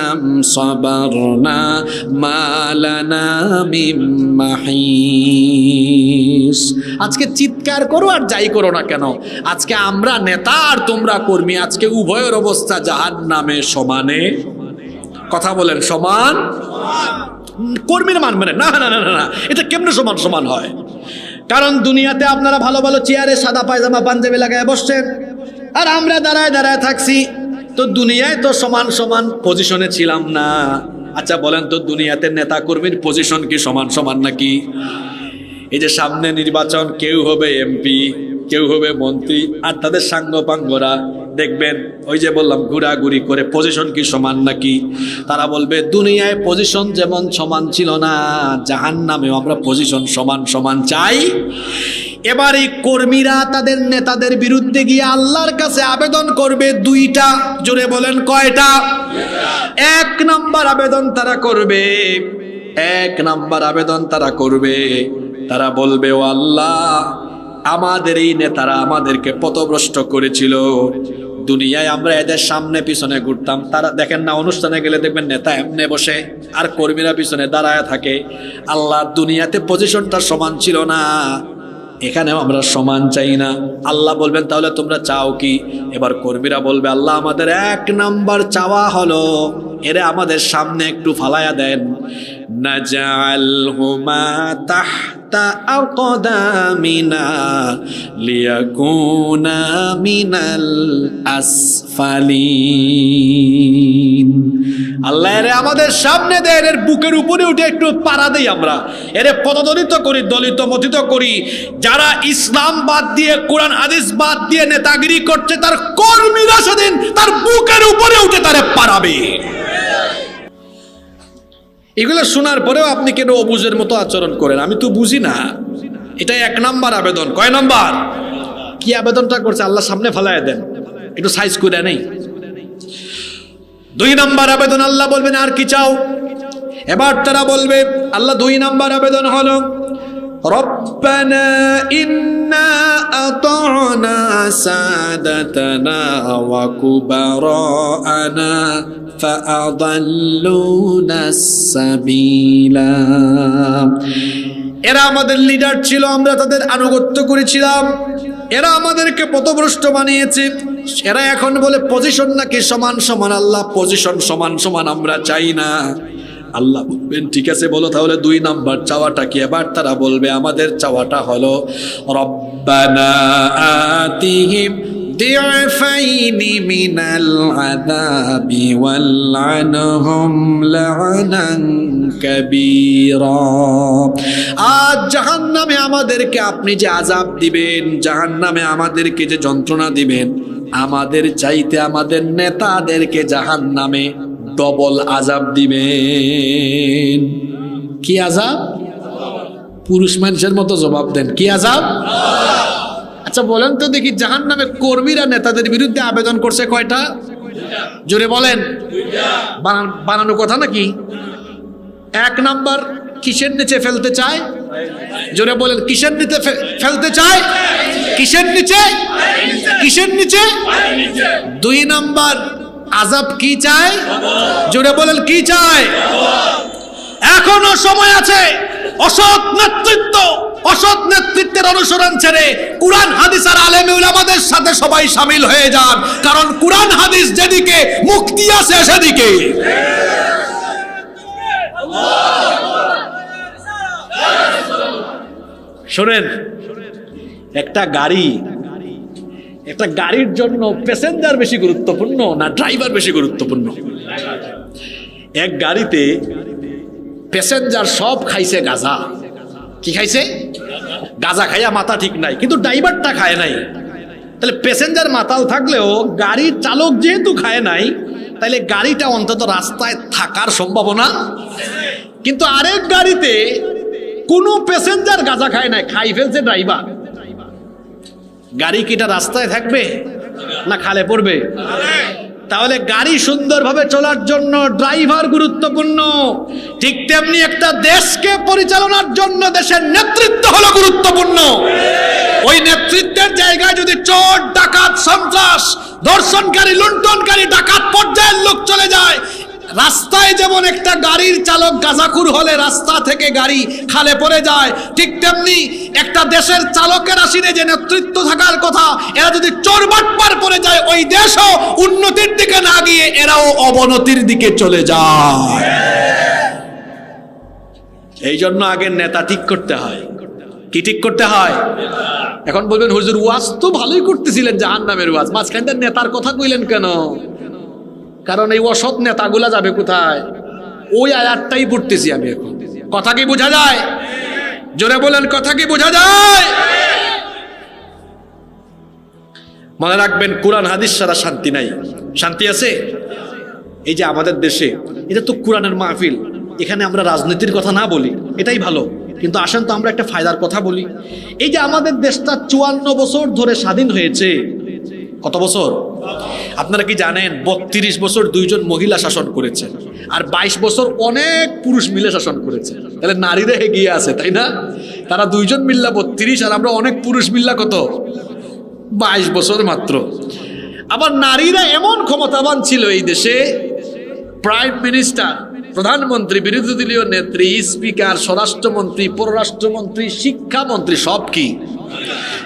আম সাবারনা মা লানা মিন মাহিস। আজকে চিৎকার করো আর যাই করো না কেন, আজকে আমরা নেতা আর তোমরা কর্মী, আজকে উভয়ের অবস্থা জাহান্নামে সমানে। কথা বলেন, সমান? কর্মীরা মানবে না, না না না, এটা কেমনে সমান সমান হয়? কারণ দুনিয়াতে আপনারা ভালো ভালো চেয়ারে সাদা পায়জামা পাঞ্জাবি লাগায় বসছেন, আর আমরা দাঁড়ায় দাঁড়ায় থাকছি। তো দুনিয়ায় তো সমান সমান পজিশনে ছিলাম না। আচ্ছা বলেন তো, দুনিয়াতে নেতা কর্মীর পজিশন কি সমান সমান নাকি? এই যে সামনে নির্বাচন, কেউ হবে এমপি, কেউ হবে মন্ত্রী, আর তাদের সাঙ্গপাঙ্গরা দেখবেন ওই যে বললাম ঘোরাঘুরি করে, পজিশন কি সমান নাকি? তারা বলবে দুনিয়ায় পজিশন যেমন সমান ছিল না, জাহান্নামেও আমরা পজিশন সমান সমান চাই। এবার এই কর্মীরা তাদের নেতাদের বিরুদ্ধে গিয়ে আল্লাহর কাছে আবেদন করবে দুইটা। জোরে বলেন, কয়টা? এক নাম্বার আবেদন তারা করবে, এক নাম্বার আবেদন তারা করবে, তারা বলবে ও আল্লাহ, আমাদের এই নেতারা আমাদেরকে পথভ্রষ্ট করেছিল। দুনিয়ায় আমরা এদের সামনে পিছনে ঘুরতাম, তারা দেখেন না অনুষ্ঠানে গেলে দেখবেন নেতা এমনে বসে আর কর্মীরা পিছনে দাঁড়ায় থাকে। আল্লাহ, দুনিয়াতে পজিশনটা সমান ছিল না, এখানেও আমরা সমান চাই না। আল্লাহ বলবেন তাহলে তোমরা চাও কি? এবার কর্মীরা বলবে আল্লাহ, আমাদের এক নাম্বার চাওয়া হলো এরা আমাদের সামনে একটু ফালায়া দেন, নাজআলহুমা তাহতা আকদামিনা লিয়াকুনা মিনাল আসফালিন। আল্লাহ, এরে আমাদের সামনে দেয়, এর বুকের উপরে উঠে একটু পাড়া দেই, আমরা এরে পদদলিত করি, দলিত মথিত করি। যারা ইসলাম বাদ দিয়ে, কোরআন হাদিস বাদ দিয়ে নেতাগিরি করছে, তার কর্মীরা সেদিন তার বুকের উপরে উঠে তারে পাড়াবে। এগুলো শোনার পরেও আপনি কেন অবুঝের মতো আচরণ করেন? আমি তো বুঝি না। এটা এক নাম্বার আবেদন। কয় নাম্বার? কি আবেদনটা করছে? আল্লাহ সামনে ফেলায় দেন, একটু সাইজ করে নেই। দুই নাম্বার আবেদন, আল্লাহ বলবেন আর কি চাও? এবার তারা বলবে, আল্লাহ দুই নাম্বার আবেদন হলো রব্বানা ইন্না আতা'না সাদাতানা ওয়া কুবারানা ফাআদাল্লুনা সাবিলা। এরা আমাদের লিডার ছিল, আমরা তাদের আনুগত্য করেছিলাম, এরা আমাদেরকে পথভ্রষ্ট বানিয়েছে। এরা এখন বলে পজিশন নাকি সমান সমান। আল্লাহ, পজিশন সমান সমান আমরা চাই না। আল্লাহ বলবেন ঠিক আছে, বলো তাহলে দুই নাম্বার চাওয়াটা কি? এবার তারা বলবে আমাদের চাওয়াটা হলো রব্বানা আতিহিম দি'ফাইনি মিনাল আযাবি ওয়ালআনহুম লা'নান কাবীরা। আজ জাহান্নামে আমাদেরকে আপনি যে আযাব দিবেন, জাহান্নামে আমাদেরকে যে যন্ত্রণা দিবেন, আমাদের চাইতে আমাদের নেতাদেরকে জাহান্নামে ডবল আযাব দিবেন। কি আযাব? পুরুষ মানুষের মতো জবাব দেন, কি আযাব? আচ্ছা বলেন তো দেখি, জাহান্নামে কর্মীরা নেতাদের বিরুদ্ধে আবেদন করছে কয়টা? জোরে বলেন। বানানো কথা নাকি? এক নাম্বার কিসের নিচে ফেলতে চায়? জোরে বলেন, কিসের নিচে ফেলতে চায়? কিসের নিচে? কিসের নিচে? 2 নাম্বার আযাব কি চায়? জোরে বলেন, কি চায়? এখনো সময় আছে। অসৎ নেতৃত্বের অনুসরণ ছেড়ে কোরআন হাদিস আর আলেমে উলামাদের সাথে সবাই শামিল হয়ে যান, কারণ কোরআন হাদিস যেদিকে মুক্তি আছে সেদিকে। শোনেন, একটা গাড়ির জন্য প্যাসেঞ্জার বেশি গুরুত্বপূর্ণ না ড্রাইভার বেশি গুরুত্বপূর্ণ? এক গাড়িতে প্যাসেঞ্জার সব খাইছে গাঁজা। কি খাইছে? গাঁজা খাইয়া মাথা ঠিক নাই, কিন্তু ড্রাইভারটা খায় নাই। তাহলে প্যাসেঞ্জার মাতাল থাকলেও গাড়ির চালক যেহেতু খায় নাই, তাহলে গাড়িটা অন্তত রাস্তায় থাকার সম্ভাবনা। কিন্তু আরেক গাড়িতে কোনো প্যাসেঞ্জার গাঁজা খায় নাই, খাই ফেলছে ড্রাইভার। গাড়ি কিটা রাস্তায় থাকবে না খালে পড়বে? তাহলে গাড়ি সুন্দরভাবে চলার জন্য ড্রাইভার গুরুত্বপূর্ণ। ঠিক তেমনি একটা দেশকে পরিচালনার জন্য দেশের নেতৃত্ব হলো গুরুত্বপূর্ণ। ওই নেতৃত্বের জায়গায় যদি চোর, ডাকাত, সন্ত্রাস, ধর্ষণকারী, লুণ্ঠনকারী, ডাকাত পর্যায়ের লোক চলে যায়, রাস্তায় যেমন একটা গাড়ির চালক গাঁজাখুর হলে রাস্তা থেকে গাড়ি খালে পড়ে যায়, ঠিক তেমনি একটা দেশের চালকের আসিনে যে নেতৃত্ব থাকার কথা, এরা যদি চোর বাটপার পড়ে যায়, ওই দেশও উন্নতির দিকে না গিয়ে এরাও অবনতির দিকে চলে যায়। এই জন্য আগে নেতা ঠিক করতে হয়। কি ঠিক করতে হয়? এখন বলবেন হুজুর ওয়াজ তো ভালোই করতেছিলেন, জাহান্নামের ওয়াজ, মাঝখানটা নেতার কথা কইলেন কেন? কারণ এই অসৎ নেতাগুলা যাবে কোথায়? ওই আয়াতটাই পড়তেছি আমি এখন। কথা কি বোঝা যায়? জোরে বলেন, কথা কি বোঝা যায়? মনে রাখবেন, কোরআন হাদিস ছাড়া শান্তি নাই। শান্তি আছে? এই যে আমাদের দেশে, এটা তো কোরআনের মাহফিল, এখানে আমরা রাজনীতির কথা না বলি, এটাই ভালো। কিন্তু আসেন তো আমরা একটা ফায়দার কথা বলি। এই যে আমাদের দেশটা 54 বছর ধরে স্বাধীন হয়েছে। কত বছর? আপনারা কি জানেন 32 বছর 2 জন মহিলা শাসন করেছে, আর 22 বছর অনেক পুরুষ মিলে শাসন করেছে। তাহলে নারীরা এগিয়ে আছে, তাই না? তারা 2 জন মিল্লা 32, আর আমরা অনেক পুরুষ মিল্লা কত? 22 বছর মাত্র। আবার নারীরা এমন ক্ষমতাবান ছিল এই দেশে, প্রাইম মিনিস্টার, প্রধানমন্ত্রী, বিরোধী দলীয় নেত্রী, স্পিকার, স্বরাষ্ট্রমন্ত্রী, পররাষ্ট্রমন্ত্রী, শিক্ষামন্ত্রী, সব কি?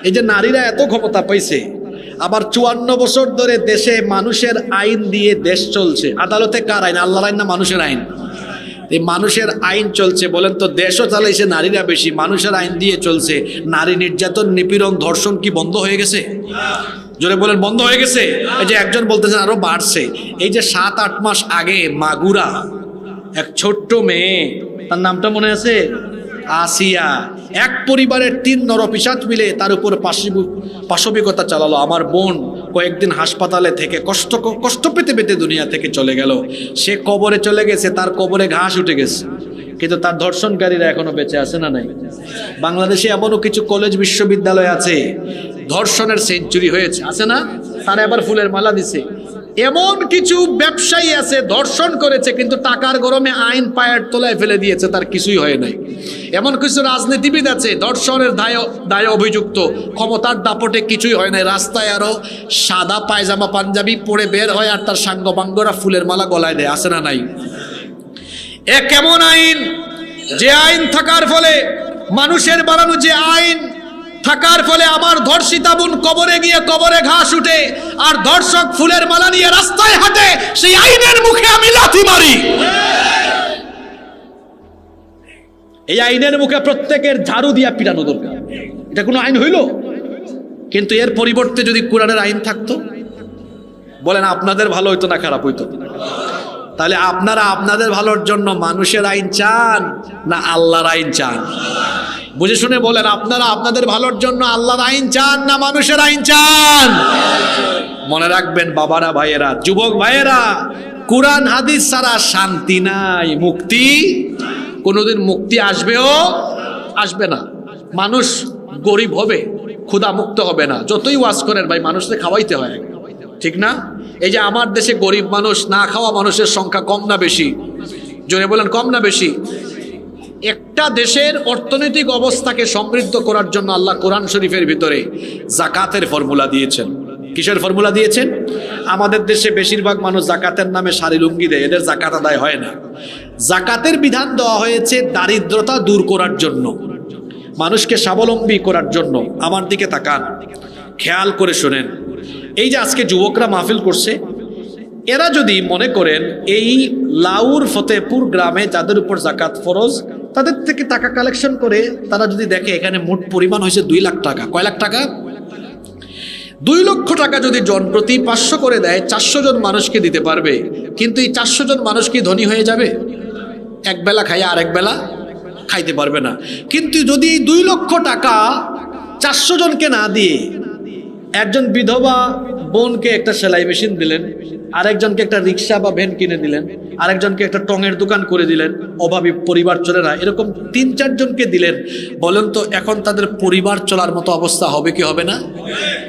এই যে নারীরা এত ক্ষমতা পাইছে। আবার 54 বছর ধরে দেশে মানুষের আইন দিয়ে দেশ চলছে। আদালতে কার আইন? আল্লাহর আইন না মানুষের আইন? এই মানুষের আইন চলছে। বলেন তো, দেশও চালাইছে নারীরা বেশি, মানুষের আইন দিয়ে চলছে। নারী নির্যাতন, নিপীড়ন, ধর্ষণ কি বন্ধ হয়ে গেছে? জোরে বলেন, বন্ধ হয়ে গেছে? এই যে একজন বলতেছেন আরো বাড়ছে। এই যে 7-8 মাস আগে মাগুরা এক ছোট্ট মেয়ে, তার নামটা মনে আছে? আসিয়া, এক পরিবারের 3 নরপিশাচ মিলে তার উপর পাশবিকতা চালালো। আমার বোন কয়েকদিন হাসপাতালে থেকে কষ্ট পেতে পেতে দুনিয়া থেকে চলে গেল। সে কবরে চলে গেছে, তার কবরে ঘাস উঠে গেছে, কিন্তু তার ধর্ষণকারীরা এখনো বেঁচে আছে না নাই? বাংলাদেশে এমনও কিছু কলেজ, বিশ্ববিদ্যালয় আছে ধর্ষণের সেঞ্চুরি হয়েছে, আছে না? তারা এবার ফুলের মালা দিছে। এমন কিছু ব্যবসায়ী আছে ধর্ষণ করেছে, কিন্তু টাকার গরমে আইন পায়ের তলায় ফেলে দিয়েছে, তার কিছুই হয় নাই। এমন কিছু রাজনীতিবিদ আছে ধর্ষণের দায়ে অভিযুক্ত, ক্ষমতার দাপটে কিছুই হয় নাই। রাস্তায় আরো সাদা পায়জামা পাঞ্জাবি পরে বের হয়, আর তার সাঙ্গপাঙ্গরা ফুলের মালা গলায় দেয়, আছে না নাই? এ কেমন আইন? যে আইন থাকার ফলে, মানুষের বানানো যে আইন থাকার ফলে আমার ধর্ষিতা বোন কবরে গিয়ে কবরে ঘাস উঠে, আর ধর্ষক ফুলের মালা নিয়ে রাস্তায় হাঁটে, সেই আইনের মুখে আমি লাথি মারি। এই আইনের মুখে প্রত্যেকের ঝাড়ু দিয়া পিটানো দরকার। এটা কোনো আইন হইল? কিন্তু এর পরিবর্তে যদি কোরআনের আইন থাকতো, বলেন আপনাদের ভালো হইতো না খারাপ হইতো? তাহলে আপনারা আপনাদের ভালোর জন্য মানুষের আইন চান না আল্লাহর আইন চান? বুঝে শুনে বলেন, আপনারা আপনাদের ভালোর জন্য আল্লাহর আইন চান না মানুষের আইন চান? মনে রাখবেন বাবারা, ভাইয়েরা, যুবক ভাইয়েরা, কোরআন হাদিস ছাড়া শান্তি নাই, মুক্তি কোনোদিন মুক্তি আসবেও আসবে না। মানুষ গরিব হবে, ক্ষুধা মুক্ত হবে না। যতই ওয়াজ করেন ভাই, মানুষকে খাওয়াইতে হয়, ঠিক না? এই যে আমার দেশে গরিব মানুষ, না খাওয়া মানুষের সংখ্যা কম না বেশি? জোরে বলেন, কম না বেশি? একটা দেশের অর্থনৈতিক অবস্থাকে সমৃদ্ধ করার জন্য আল্লাহ কোরআন শরীফের ভিতরে জাকাতের ফর্মুলা দিয়েছেন। কিসের ফর্মুলা দিয়েছেন? আমাদের দেশে বেশিরভাগ মানুষ জাকাতের নামে শাড়ি লুঙ্গি দেয়, এদের জাকাত আদায় হয় না। জাকাতের বিধান দেওয়া হয়েছে দারিদ্রতা দূর করার জন্য, মানুষকে স্বাবলম্বী করার জন্য। আমার দিকে তাকান, খেয়াল করে শোনেন। এই যে আজকে যুবকরা মাহফিল করছে, এরা যদি মনে করেন এই লাউর ফতেপুর গ্রামে যাদের উপর জাকাত ফরজ, তাদের থেকে টাকা কালেকশন করে তারা যদি দেখে এখানে মোট পরিমাণ হয়েছে 2 লাখ টাকা। কয় লাখ টাকা? 2 লক্ষ টাকা যদি জন প্রতি 500 করে দেয়, 400 জন মানুষকে দিতে পারবে। কিন্তু এই 400 জন মানুষ কি ধনী হয়ে যাবে? এক বেলা খাইয়া আরেক বেলা খাইতে পারবে না। কিন্তু যদি এই 2 লক্ষ টাকা 400 জনকে না দিয়ে একজন বিধবা বোনকে একটা সেলাই মেশিন দিলেন, আরেকজনকে একটা রিক্সা বা ভ্যান কিনে দিলেন, আরেকজনকে একটা টঙের দোকান করে দিলেন, অভাবী পরিবার চলে না, এরকম 3-4 জনকে দিলেন, বলেন তো এখন তাদের পরিবার চলার মতো অবস্থা হবে কি হবে না?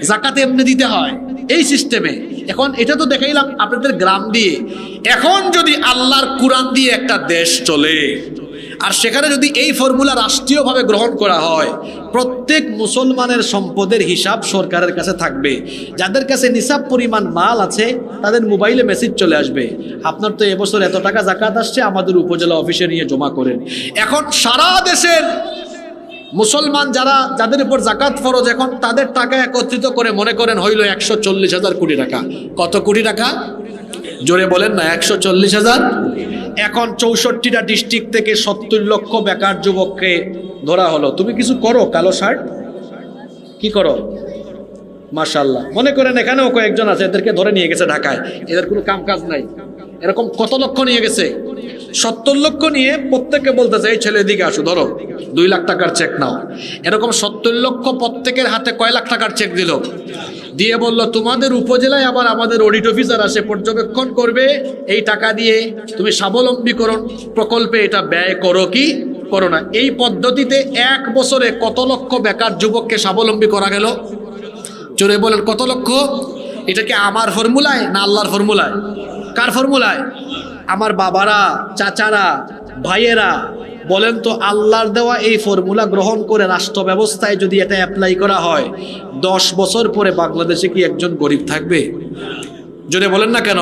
জাকাতে এমনি দিতে হয় এই সিস্টেমে। এখন এটা তো দেখাইলাম আপনাদের গ্রাম দিয়ে। এখন যদি আল্লাহর কোরআন দিয়ে একটা দেশ চলে, আর সেখানে যদি এই ফর্মুলা রাষ্ট্রীয়ভাবে গ্রহণ করা হয়, প্রত্যেক মুসলমানের সম্পদের হিসাব সরকারের কাছে থাকবে। যাদের কাছে নিসাব পরিমাণ মাল আছে তাদের মোবাইলে মেসেজ চলে আসবে, আপনার তো এবছর এত টাকা জাকাত আসছে, আমাদের উপজেলা অফিসে নিয়ে জমা করেন। এখন সারা দেশের মুসলমান যাদের উপর জাকাত ফরজ, এখন তাদের টাকা একত্রিত করে মনে করেন হইল 140,000 কোটি টাকা। কত কোটি টাকা? জোরে বলেন না, 140,000। এখন 64টা ডিস্ট্রিক্ট থেকে 70 লক্ষ বেকার যুবককে ধরা হলো। তুমি কিছু করো, কালো শার্ট কি করো? মাশাআল্লাহ। মনে করেন এখানেও কয়েকজন আছে, এদেরকে ধরে নিয়ে গেছে ঢাকায়, এদের কোনো কাম কাজ নাই। এরকম কত লক্ষ নিয়ে গেছে? 70 লক্ষ নিয়ে প্রত্যেককে বলতেছে এই ছেলে দিকে আসো, ধরো 2 লাখ টাকার চেক নাও। এরকম 70 লক্ষ প্রত্যেকের হাতে কয় লাখ টাকার চেক দিল, দিয়ে বলল তোমাদের উপজেলায় আবার আমাদের অডিট অফিসার আসে, পর্যবেক্ষণ করবে, এই টাকা দিয়ে তুমি স্বাবলম্বীকরণ প্রকল্পে এটা ব্যয় করো কি করো না। এই পদ্ধতিতে 1 বছরে কত লক্ষ বেকার যুবককে স্বাবলম্বী করা গেল? জোরে বলেন কত লক্ষ? এটা কি আমার ফর্মুলায় না আল্লাহর ফর্মুলায়? কার ফর্মুলায়? আমার বাবারা, চাচারা, ভাইয়েরা বলেন তো, আল্লাহর দেওয়া এই ফর্মুলা গ্রহণ করে রাষ্ট্র ব্যবস্থায় যদি এটা অ্যাপ্লাই করা হয়, 10 বছর পরে বাংলাদেশে কি একজন গরিব থাকবে? জোরে বলেন না কেন?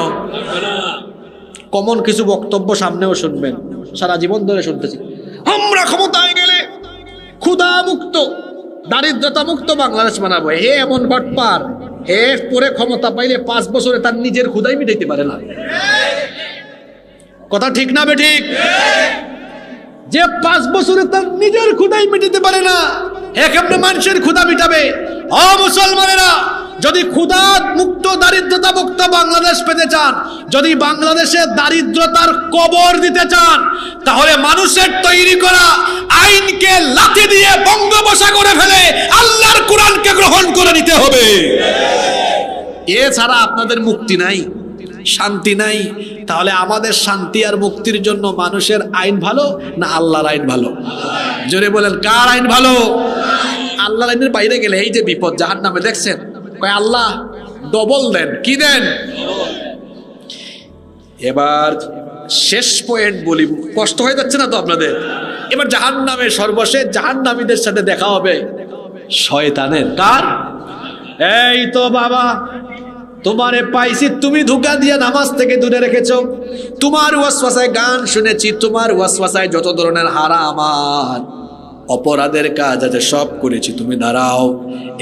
কমন কিছু বক্তব্য সামনেও শুনবেন, সারা জীবন ধরে শুনতেছি, আমরা ক্ষমতায় গেলে ক্ষুধা মুক্ত, দারিদ্রতা মুক্ত বাংলাদেশ বানাবো। হে এমন বাটপার, হে পরে ক্ষমতা পাইলে 5 বছরে তার নিজের ক্ষুধাই মিটাইতে পারে না। কথা ঠিক না বেঠিক? যে 5 বছরে তার নিজের ক্ষুধাই মিটাতে পারে না, হে কেমনে মানুষের ক্ষুধা মিটাবে? ও মুসলমানেরা, যদি ক্ষুধা মুক্ত দারিদ্রতা মুক্ত বাংলাদেশ পেতে চান, যদি বাংলাদেশে দারিদ্রতার কবর দিতে চান, তাহলে মানুষের তৈরি করা আইনকে লাথি দিয়ে বঙ্গোপসাগরে ফেলে আল্লাহর কোরআনকে গ্রহণ করে নিতে হবে। এছাড়া আপনাদের মুক্তি নাই, শান্তি নাই। তাহলে আমাদের শান্তি আর মুক্তির জন্য মানুষের আইন ভালো না আল্লাহর আইন ভালো? জোরে বলেন কার আইন ভালো? আল্লাহর আইনের বাইরে গেলে এই যে বিপদ, জাহান্নামে দেখছেন, কয় আল্লাহ ডবল দেন। কি দেন? এবার শেষ পয়েন্ট বলি, কষ্ট হয়ে যাচ্ছে না তো আপনাদের? এবার জাহান্নামে সর্বশেষ জাহান্নামীদের সাথে দেখা হবে শয়তানের। কার? এই তো বাবা, তোমারে পাইছি, তুমি ধোঁকা দিয়ে নামাজ থেকে দূরে রেখেছো, তোমার ওয়াসওয়াসায় গান শুনেছি, তোমার ওয়াসওয়াসায় যত ধরনের হারামাত অপরাধের কাজ আছে সব করেছি, তুমি দাঁড়াও।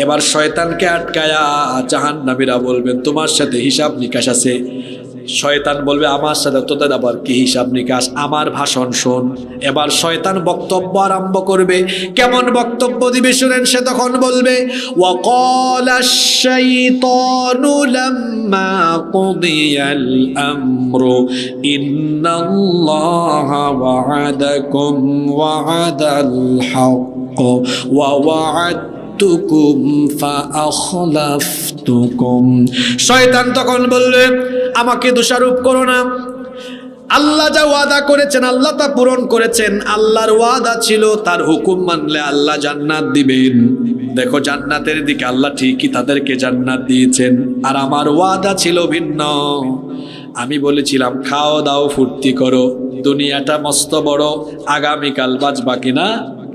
এবার শয়তানকে আটকায়া জাহান্নামীরা বলবেন তোমার সাথে হিসাব নিকাশ আছে। শয়তান বলবে আমার সাথে তোদের আবার কি হিসাব নিকাশ, আমার ভাষণ শোন। এবার শয়তান বক্তব্য আরম্ভ করবে। কেমন বক্তব্য দিবে শুনেন। সে তখন বলবে ওয়াকালাশ শাইতানু লাম্মা কুদিয়াল আমরু ইন্নাল্লাহা ওয়া'আদাকুম ওয়া'আদাল হক্ক ওয়া ওয়া'আদতুকুম ফাআখলাফতুকুম। শয়তান তখন বলবে আমাকে দোষারোপ করো না, আল্লাহ যা ওয়াদা করেছেন আল্লাহ তা পূরণ করেছেন। আল্লাহর ওয়াদা ছিল তার হুকুম মানলে আল্লাহ জান্নাত দিবেন। দেখো জান্নাতের দিকে আল্লাহ ঠিকই তাদেরকে জান্নাত দিয়েছেন, আর আমার ওয়াদা ছিল ভিন্ন। আমি বলেছিলাম খাও দাও ফুর্তি করো, দুনিয়াটা মস্ত বড়, আগামীকাল বাঁচবা কিনা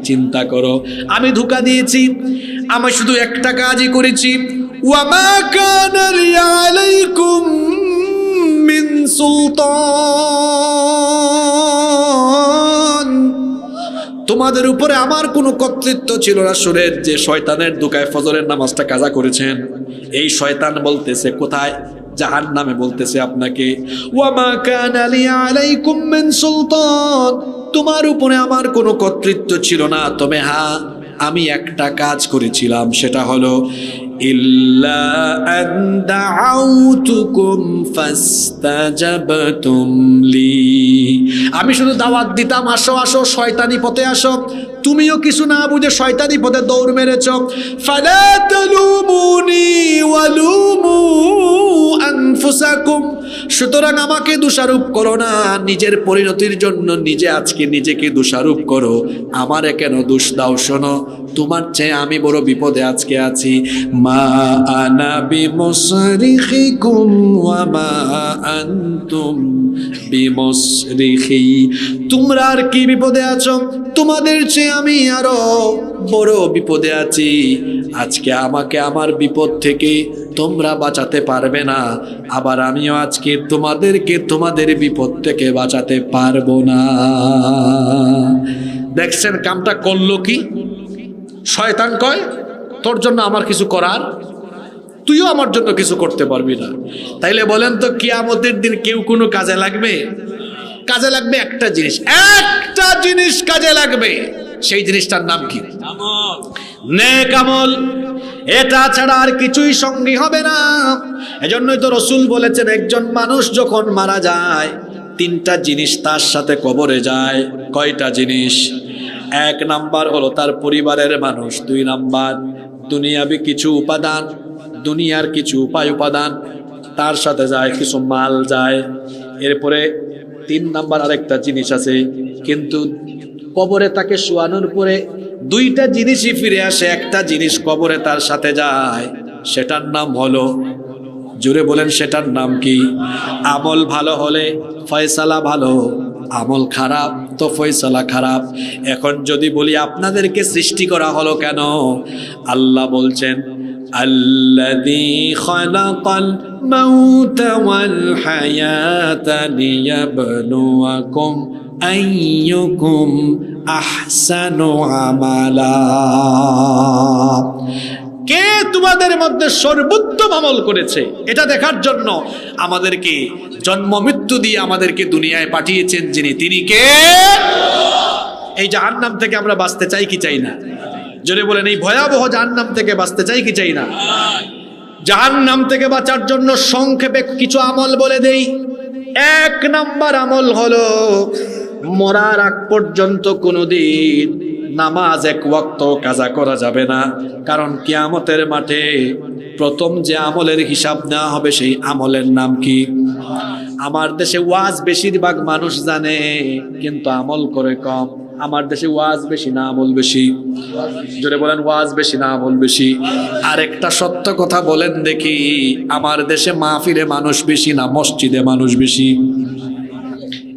চিন্তা করো। আমি ধোঁকা দিয়েছি, আমি শুধু একটা কাজই করেছি, ওয়ামা কানা লি আলাইকুম মিন সুলতান, তোমাদের উপরে আমার কোনো কর্তৃত্ব ছিল না। শুনেন যে শয়তানের ধোঁকায় ফজরের নামাজটা কাজা করেছেন, এই শয়তান বলতেছে কোথায়? জাহান্নামে বলতেছে আপনাকে, ওয়ামা কানা লি আলাইকুম মিন সুলতান, তোমার উপরে আমার কোনো কর্তৃত্ব ছিল না, তবে হ্যাঁ আমি একটা কাজ করেছিলাম, সেটা হলো ইল্লা আন দাআউতুকুম ফাস্তাজাবতুম লি, আমি শুধু দাওয়াত দিতাম, আসো আসো শয়তানি পথে আসো, তুমিও কিছু না বুঝে শয়তানি পথে দৌড় মেরেছ। ফালা তালুমুনি ওয়ালুমু আনফুসাকুম, সুতরাং আমাকে দোষারোপ করো না, নিজের পরিণতির জন্য নিজে আজকে নিজেকে দোষারোপ করো, আমারে কেন দোষ দাও? শোনো, তোমার চেয়ে আমি বড় বিপদে আজকে আছি। মা আনা বিমুসরিখিকুম ওয়া মা আনতুম বিমুসরিখি, তোমরা আর কি বিপদে আছো, তোমাদের চেয়ে আমি আরো বড় বিপদে আছি। আজকে আমাকে আমার বিপদ থেকে তোমরা বাঁচাতে পারবে না, আবার আমিও আজকে তোমাদেরকে তোমাদের বিপদ থেকে বাঁচাতে পারবো না। দেখছেন কামটা করলো কি? শয়তান কয় তোর জন্য আমার কিছু করার, তুইও আমার জন্য কিছু করতে পারবি না। তাইলে বলেন তো কিয়ামতের দিন কেউ কোনো কাজে লাগবে? কাজে লাগবে একটা জিনিস, একটা জিনিস কাজে লাগবে, সেই জিনিসটার নাম কি? আমল, নেক আমল। এটা ছাড়া আর কিছুই সঙ্গী হবে না। এজন্যই তো রাসূল বলেছেন, একজন মানুষ যখন মারা যায় তিনটা জিনিস তার সাথে কবরে যায়। কয়টা জিনিস? এক নাম্বার হলো তার পরিবারের মানুষ, দুই নাম্বার দুনিয়াবি কিছু উপাদান, দুনিয়ার কিছু উপাদান তার সাথে যায়, কিছু মাল যায়। এরপরে তিন নাম্বার আরেকটা জিনিস আছে, কিন্তু কবরে তাকে শোয়ানোর পরে দুইটা জিনিসই ফিরে আসে, একটা জিনিস কবরে তার সাথে যায়, সেটার নাম হলো, জোরে বলেন সেটার নাম কি? আমল ভালো হলে ফয়সালা ভালো, আমল খারাপ তো ফয়সালা খারাপ। এখন যদি বলি আপনাদেরকে সৃষ্টি করা হলো কেন, আল্লাহ বলছেন আল্লাযী খালাকাল মাউতা ওয়াল হায়াতা লিয়াবলুয়াকুম আইয়ুকুম আহসানু আমালা, কে তোমাদের মধ্যে সর্বোত্তম আমল করেছে এটা দেখার জন্য আমাদেরকে জন্ম মৃত্যু দিয়ে আমাদেরকে দুনিয়ায় পাঠিয়েছেন যিনি, তিনি কে? এই জাহান্নাম থেকে আমরা বাঁচতে চাই কি চাই না? জোরে বলেন, এই ভয়াবহ জাহান্নাম থেকে বাঁচতে চাই কি চাই না? জাহান্নাম থেকে বাঁচার জন্য সংক্ষেপে কিছু আমল বলে দেই। এক নাম্বার আমল হলো মরার আগ পর্যন্ত কোনোদিন নামাজ এক ওয়াক্ত কাজা করা যাবে না। কারণ কিয়ামতের মাঠে প্রথম যে আমলের হিসাব নেওয়া হবে সেই আমলের নাম কি? আমার দেশে ওয়াজ বেশিরভাগ মানুষ জানে, কিন্তু আমল করে কম। আমার দেশে ওয়াজ বেশি না আমল বেশি? জোরে বলেন, ওয়াজ বেশি না আমল বেশি? আরেকটা সত্য কথা বলেন দেখি, আমার দেশে মাহফিলে মানুষ বেশি না মসজিদে মানুষ বেশি?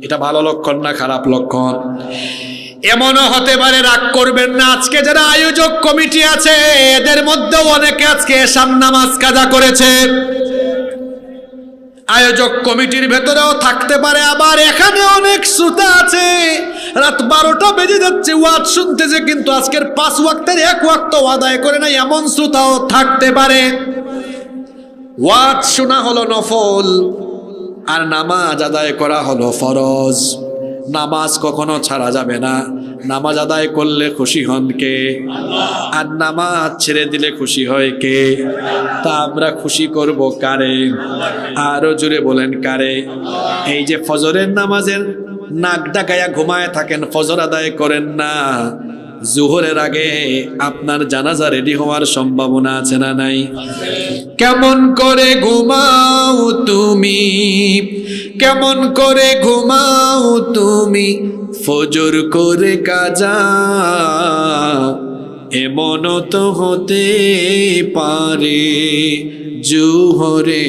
এটা ভালো লক্ষণ না খারাপ লক্ষণ? এমনও হতে পারে, রাগ করবেন না, আজকে যারা আয়োজক কমিটি আছে এদের মধ্যে অনেকে আজকে এশার নামাজ কাজা করেছে। আয়োজক কমিটির ভেতরেও থাকতে পারে, আবার এখানে অনেক শ্রোতা আছে রাত 12টা বেজে যাচ্ছে ওয়াজ শুনতেছে, কিন্তু আজকের 5 ওয়াক্তের 1 ওয়াক্ত আদায় করে না, এমন শ্রোতাও থাকতে পারে। ওয়াজ শোনা হলো নফল আর নামাজ আদায় করা হলো ফরজ। নামাজ কখনো ছাড়া যাবে না, নামাজ আদায় করলে খুশি হন কে? আর নামাজ ছেড়ে দিলে খুশি হয় কে? তা আমরা খুশি করব কারে? আরো জোরে বলেন কারে? এই যে ফজরের নামাজের নাক ডাকায়া ঘুমায় থাকেন, ফজর আদায় করেন না, জোহরের আগে আপনার জানাজা রেডি হওয়ার সম্ভাবনা আছে না নাই? কেমন করে ঘুমাও তুমি, কেমন করে ঘুমাও তুমি, ফজর করে কাজা, এমন তো হতে পারে জোহরে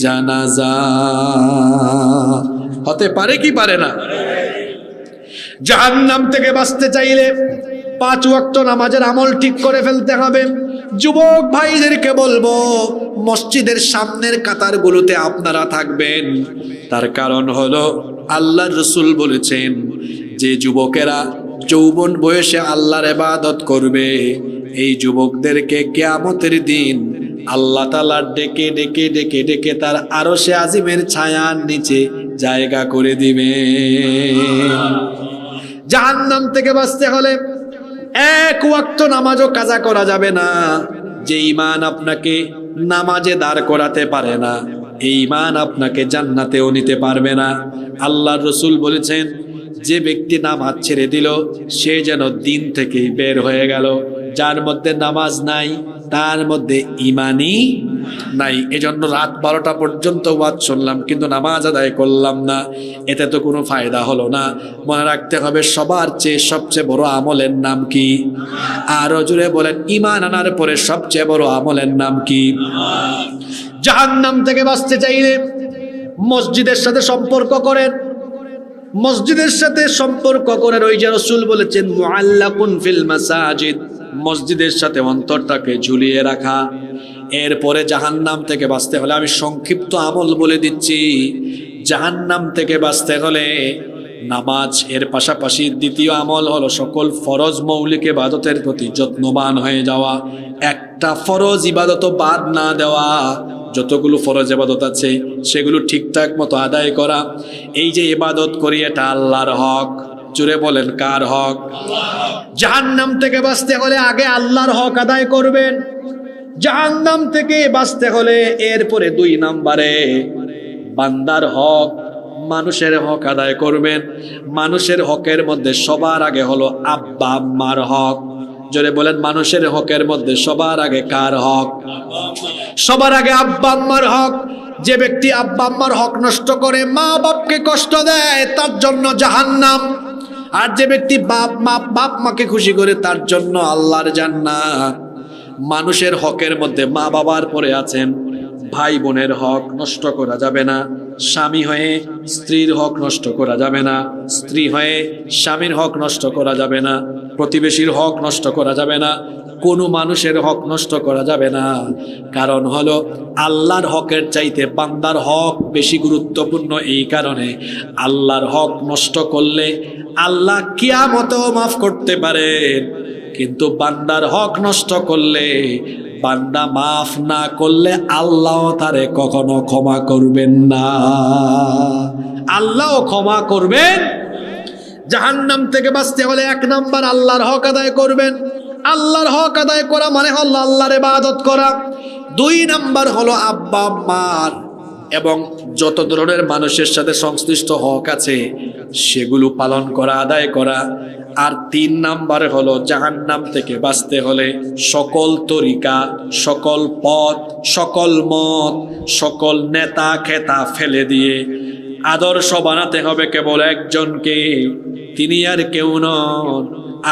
জানাজা। হতে পারে কি পারে না? জাহান্নাম থেকে বাঁচতে চাইলে 5 ওয়াক্ত নামাজের আমল ঠিক করে ফেলতে হবে। যুবক ভাইদেরকে বলবো, মসজিদের সামনের কাতারগুলোতে আপনারা থাকবেন। তার কারণ হলো আল্লাহর রাসূল বলেছেন যে যুবকেরা যৌবন বয়সে আল্লাহর ইবাদত করবে, এই যুবকদেরকে কিয়ামতের দিন আল্লাহ তাআলা ডেকে ডেকে ডেকে ডেকে তার আরশে আজিমের ছায়ার নিচে জায়গা করে দিবে। জাহান্নাম থেকে বাঁচতে হলে 1 ওয়াক্ত নামাজও কাজা করা যাবে না। যে ঈমান আপনাকে নামাজে দাঁড় করাতে পারে না, এই ঈমান আপনাকে জান্নাতেও নিতে পারবে না। আল্লাহর রাসূল বলেছেন, যে ব্যক্তি নামাজ ছেড়ে দিল সে যেন দিন থেকে বের হয়ে গেল। যার মধ্যে নামাজ নাই তার মধ্যে ঈমানই নাই। এজন্য রাত 12টা পর্যন্ত ওয়াজ শুনলাম কিন্তু নামাজ আদায় করলাম না, এতে তো কোনো ফায়দা হলো না। মনে রাখতে হবে সবার চেয়ে সবচেয়ে বড় আমলের নাম কি? আরো জোরে বলেন, ঈমান আনার পরে সবচেয়ে বড় আমলের নাম কি? জাহান্নাম থেকে বাঁচতে চাইলে মসজিদের সাথে সম্পর্ক করেন। মসজিদের সাথে সম্পর্ক করার ওই যে রাসূল বলেছেন মুআল্লাকুন ফিল মাসাজিদ, মসজিদের সাথে অন্তরটাকে ঝুলিয়ে রাখা। এরপরে জাহান্নাম থেকে বাঁচতে হলে আমি সংক্ষিপ্ত আমল বলে দিচ্ছি। জাহান্নাম থেকে বাঁচতে হলে নামাজ, এর পাশাপাশি দ্বিতীয় আমল হলো সকল ফরজ মৌলিক ইবাদতের প্রতি যত্নবান হয়ে যাওয়া। একটা ফরজ ইবাদত বাদ না দেওয়া। যতগুলো ফরজ ইবাদত আছে সেগুলো ঠিকঠাক মতো আদায় করা। এই যে ইবাদত করি এটা আল্লাহর হক। জোরে বলেন, কার হক? জাহান্নাম থেকে বাঁচতে হলে আগে আল্লাহর হক আদায় করবেন। জাহান্নাম থেকে বাঁচতে হলে এরপরে 2 নম্বরে বান্দার হক, মানুষের হক আদায় করবেন। মানুষের হকের মধ্যে সবার আগে হলো আব্বা আম্মার হক। জোরে বলেন, মানুষের হকের মধ্যে সবার আগে কার হক? সবার আগে আব্বা আম্মার হক। যে ব্যক্তি আব্বা আম্মার হক নষ্ট করে, মা বাপকে কষ্ট দেয়, তার জন্য জাহান্নাম। আর যে ব্যক্তি বাপ মাকে খুশি করে, তার জন্য আল্লাহর জান্নাত। মানুষের হকের মধ্যে মা বাবার পরে আছেন ভাই বোনের হক নষ্ট করা যাবে না। স্বামী হয়ে স্ত্রীর হক নষ্ট করা যাবে না। স্ত্রী হয়ে স্বামীর হক নষ্ট করা যাবে না। প্রতিবেশীর হক নষ্ট করা যাবে না। কোনো মানুষের হক নষ্ট করা যাবে না। কারণ হলো আল্লাহর হকের চাইতে বান্দার হক বেশি গুরুত্বপূর্ণ। এই কারণে আল্লাহর হক নষ্ট করলে আল্লাহ কিয়ামতেও মাফ করতে পারেন, কিন্তু বান্দার হক নষ্ট করলে, বান্দা মাফ না করলে আল্লাহ তারে কখনো ক্ষমা করবেন না। আল্লাহ ক্ষমা করবেন। জাহান্নাম থেকে বাঁচতে হলে 1 নাম্বার আল্লাহর হক আদায় করবেন। আল্লাহর হক আদায় করা মানে হলো আল্লাহর ইবাদত করা। 2 নাম্বার হলো আব্বা আম্মার এবং যত ধরনের মানুষের সাথে সংশ্লিষ্ট হক আছে সেগুলো পালন করা, আদায় করা। আর 3 নাম্বার হলো জাহান্নাম থেকে বাঁচতে হলে সকল তরিকা, সকল পথ, সকল মত, সকল নেতা খেতা ফেলে দিয়ে আদর্শ বানাতে হবে কেবল একজনকে। তিনি আর কেউ নন,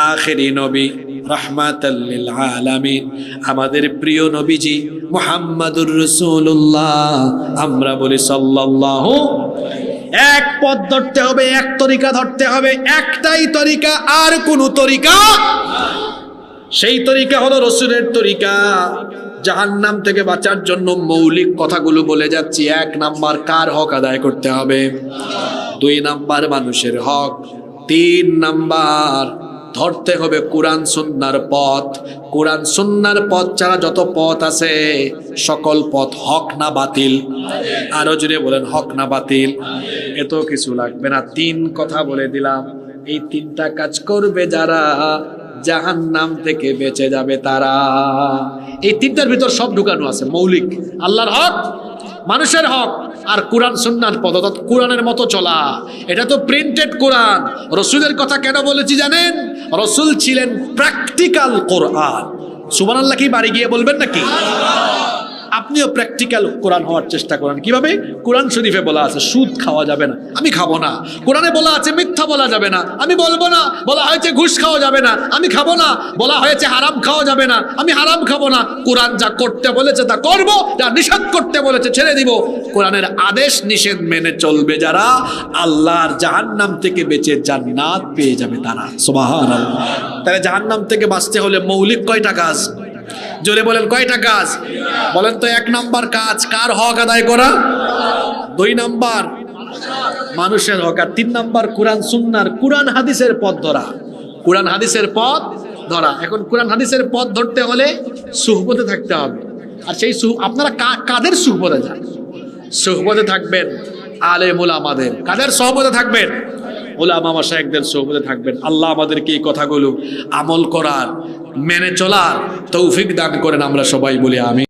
আখেরি নবী রাহমাতাল লিল আলামিন, আমাদের প্রিয় নবীজি মুহাম্মাদুর রাসূলুল্লাহ। আমরা বলি সাল্লাল্লাহু। এক পথ ধরতে হবে, এক তরিকা ধরতে হবে, একটাই তরিকা, আর কোনো তরিকা। সেই তরিকা হলো রাসূলের তরিকা। জাহান্নাম থেকে বাঁচার জন্য মৌলিক কথাগুলো বলে যাচ্ছি। 1 নাম্বার কার হক আদায় করতে হবে? 2 নাম্বার মানুষের হক। 3 নাম্বার ধরতে হবে কোরআন সুন্নাহর পথ। কোরআন সুন্নাহর পথ ছাড়া যত পথ আছে সকল পথ হক না বাতিল? আরো জোরে বলেন, হক না বাতিল? এত কিছু লাগবে না, 3 কথা বলে দিলাম। এই 3টা কাজ করবে যারা, জাহান্নাম থেকে বেঁচে যাবে তারা। এই 3টার ভিতর সব ঢুকানো আছে। মৌলিক আল্লাহর হক, মানুষের হক, আর কোরআন সুন্নাহর পথ, অর্থাৎ কোরআনের মতো চলা। এটা তো প্রিন্টেড কোরআন। রাসূলের কথা কেন বলেছি জানেন? রাসূল ছিলেন প্র্যাকটিক্যাল কোরআন। সুবহানাল্লাহ কি বাড়ি গিয়ে বলবেন নাকি? আপনিও প্র্যাকটিক্যাল কোরআন হওয়ার চেষ্টা করেন। কিভাবে? কোরআন শরীফে বলা আছে সুদ খাওয়া যাবে না, আমি খাবো না। কোরআনে বলা আছে মিথ্যা বলা যাবে না, আমি বলবো না। বলা হয়েছে ঘুষ খাওয়া যাবে না, আমি খাবো না। বলা হয়েছে হারাম খাওয়া যাবে না, আমি হারাম খাবো না। কোরআন যা করতে বলেছে তা করব, যা নিষেধ করতে বলেছে ছেড়ে দিব। কোরআনের আদেশ নিষেধ মেনে চলবে যারা, আল্লাহর জাহান্নাম থেকে বেঁচে জান্নাত পেয়ে যাবে তারা। সুবহানাল্লাহ। তাহলে জাহান্নাম থেকে বাঁচতে হলে মৌলিক কয়টা কাজ? জোরে বলেন কয়টা কাজ? বলেন তো। 1 নাম্বার কাজ কার হক আদায় করা, 2 নাম্বার মানুষের হক, আর 3 নাম্বার কোরআন সুন্নাহর, কোরআন হাদিসের পথ ধরা। কোরআন হাদিসের পথ ধরা। এখন কোরআন হাদিসের পথ ধরতে হলে সুহবতে থাকতে হবে। আর সেই আপনারা কাদের সুহবতে যান? সুহবতে থাকবেন আলেম উলামাদের। কাদের সুহবতে থাকবেন? উলামা মাশায়েখদের সুহবতে থাকবেন। আল্লাহ আমাদেরকে এই কথাগুলো আমল করার, মেনে চলার তৌফিক দান করেন। আমরা সবাই বলি আমিন।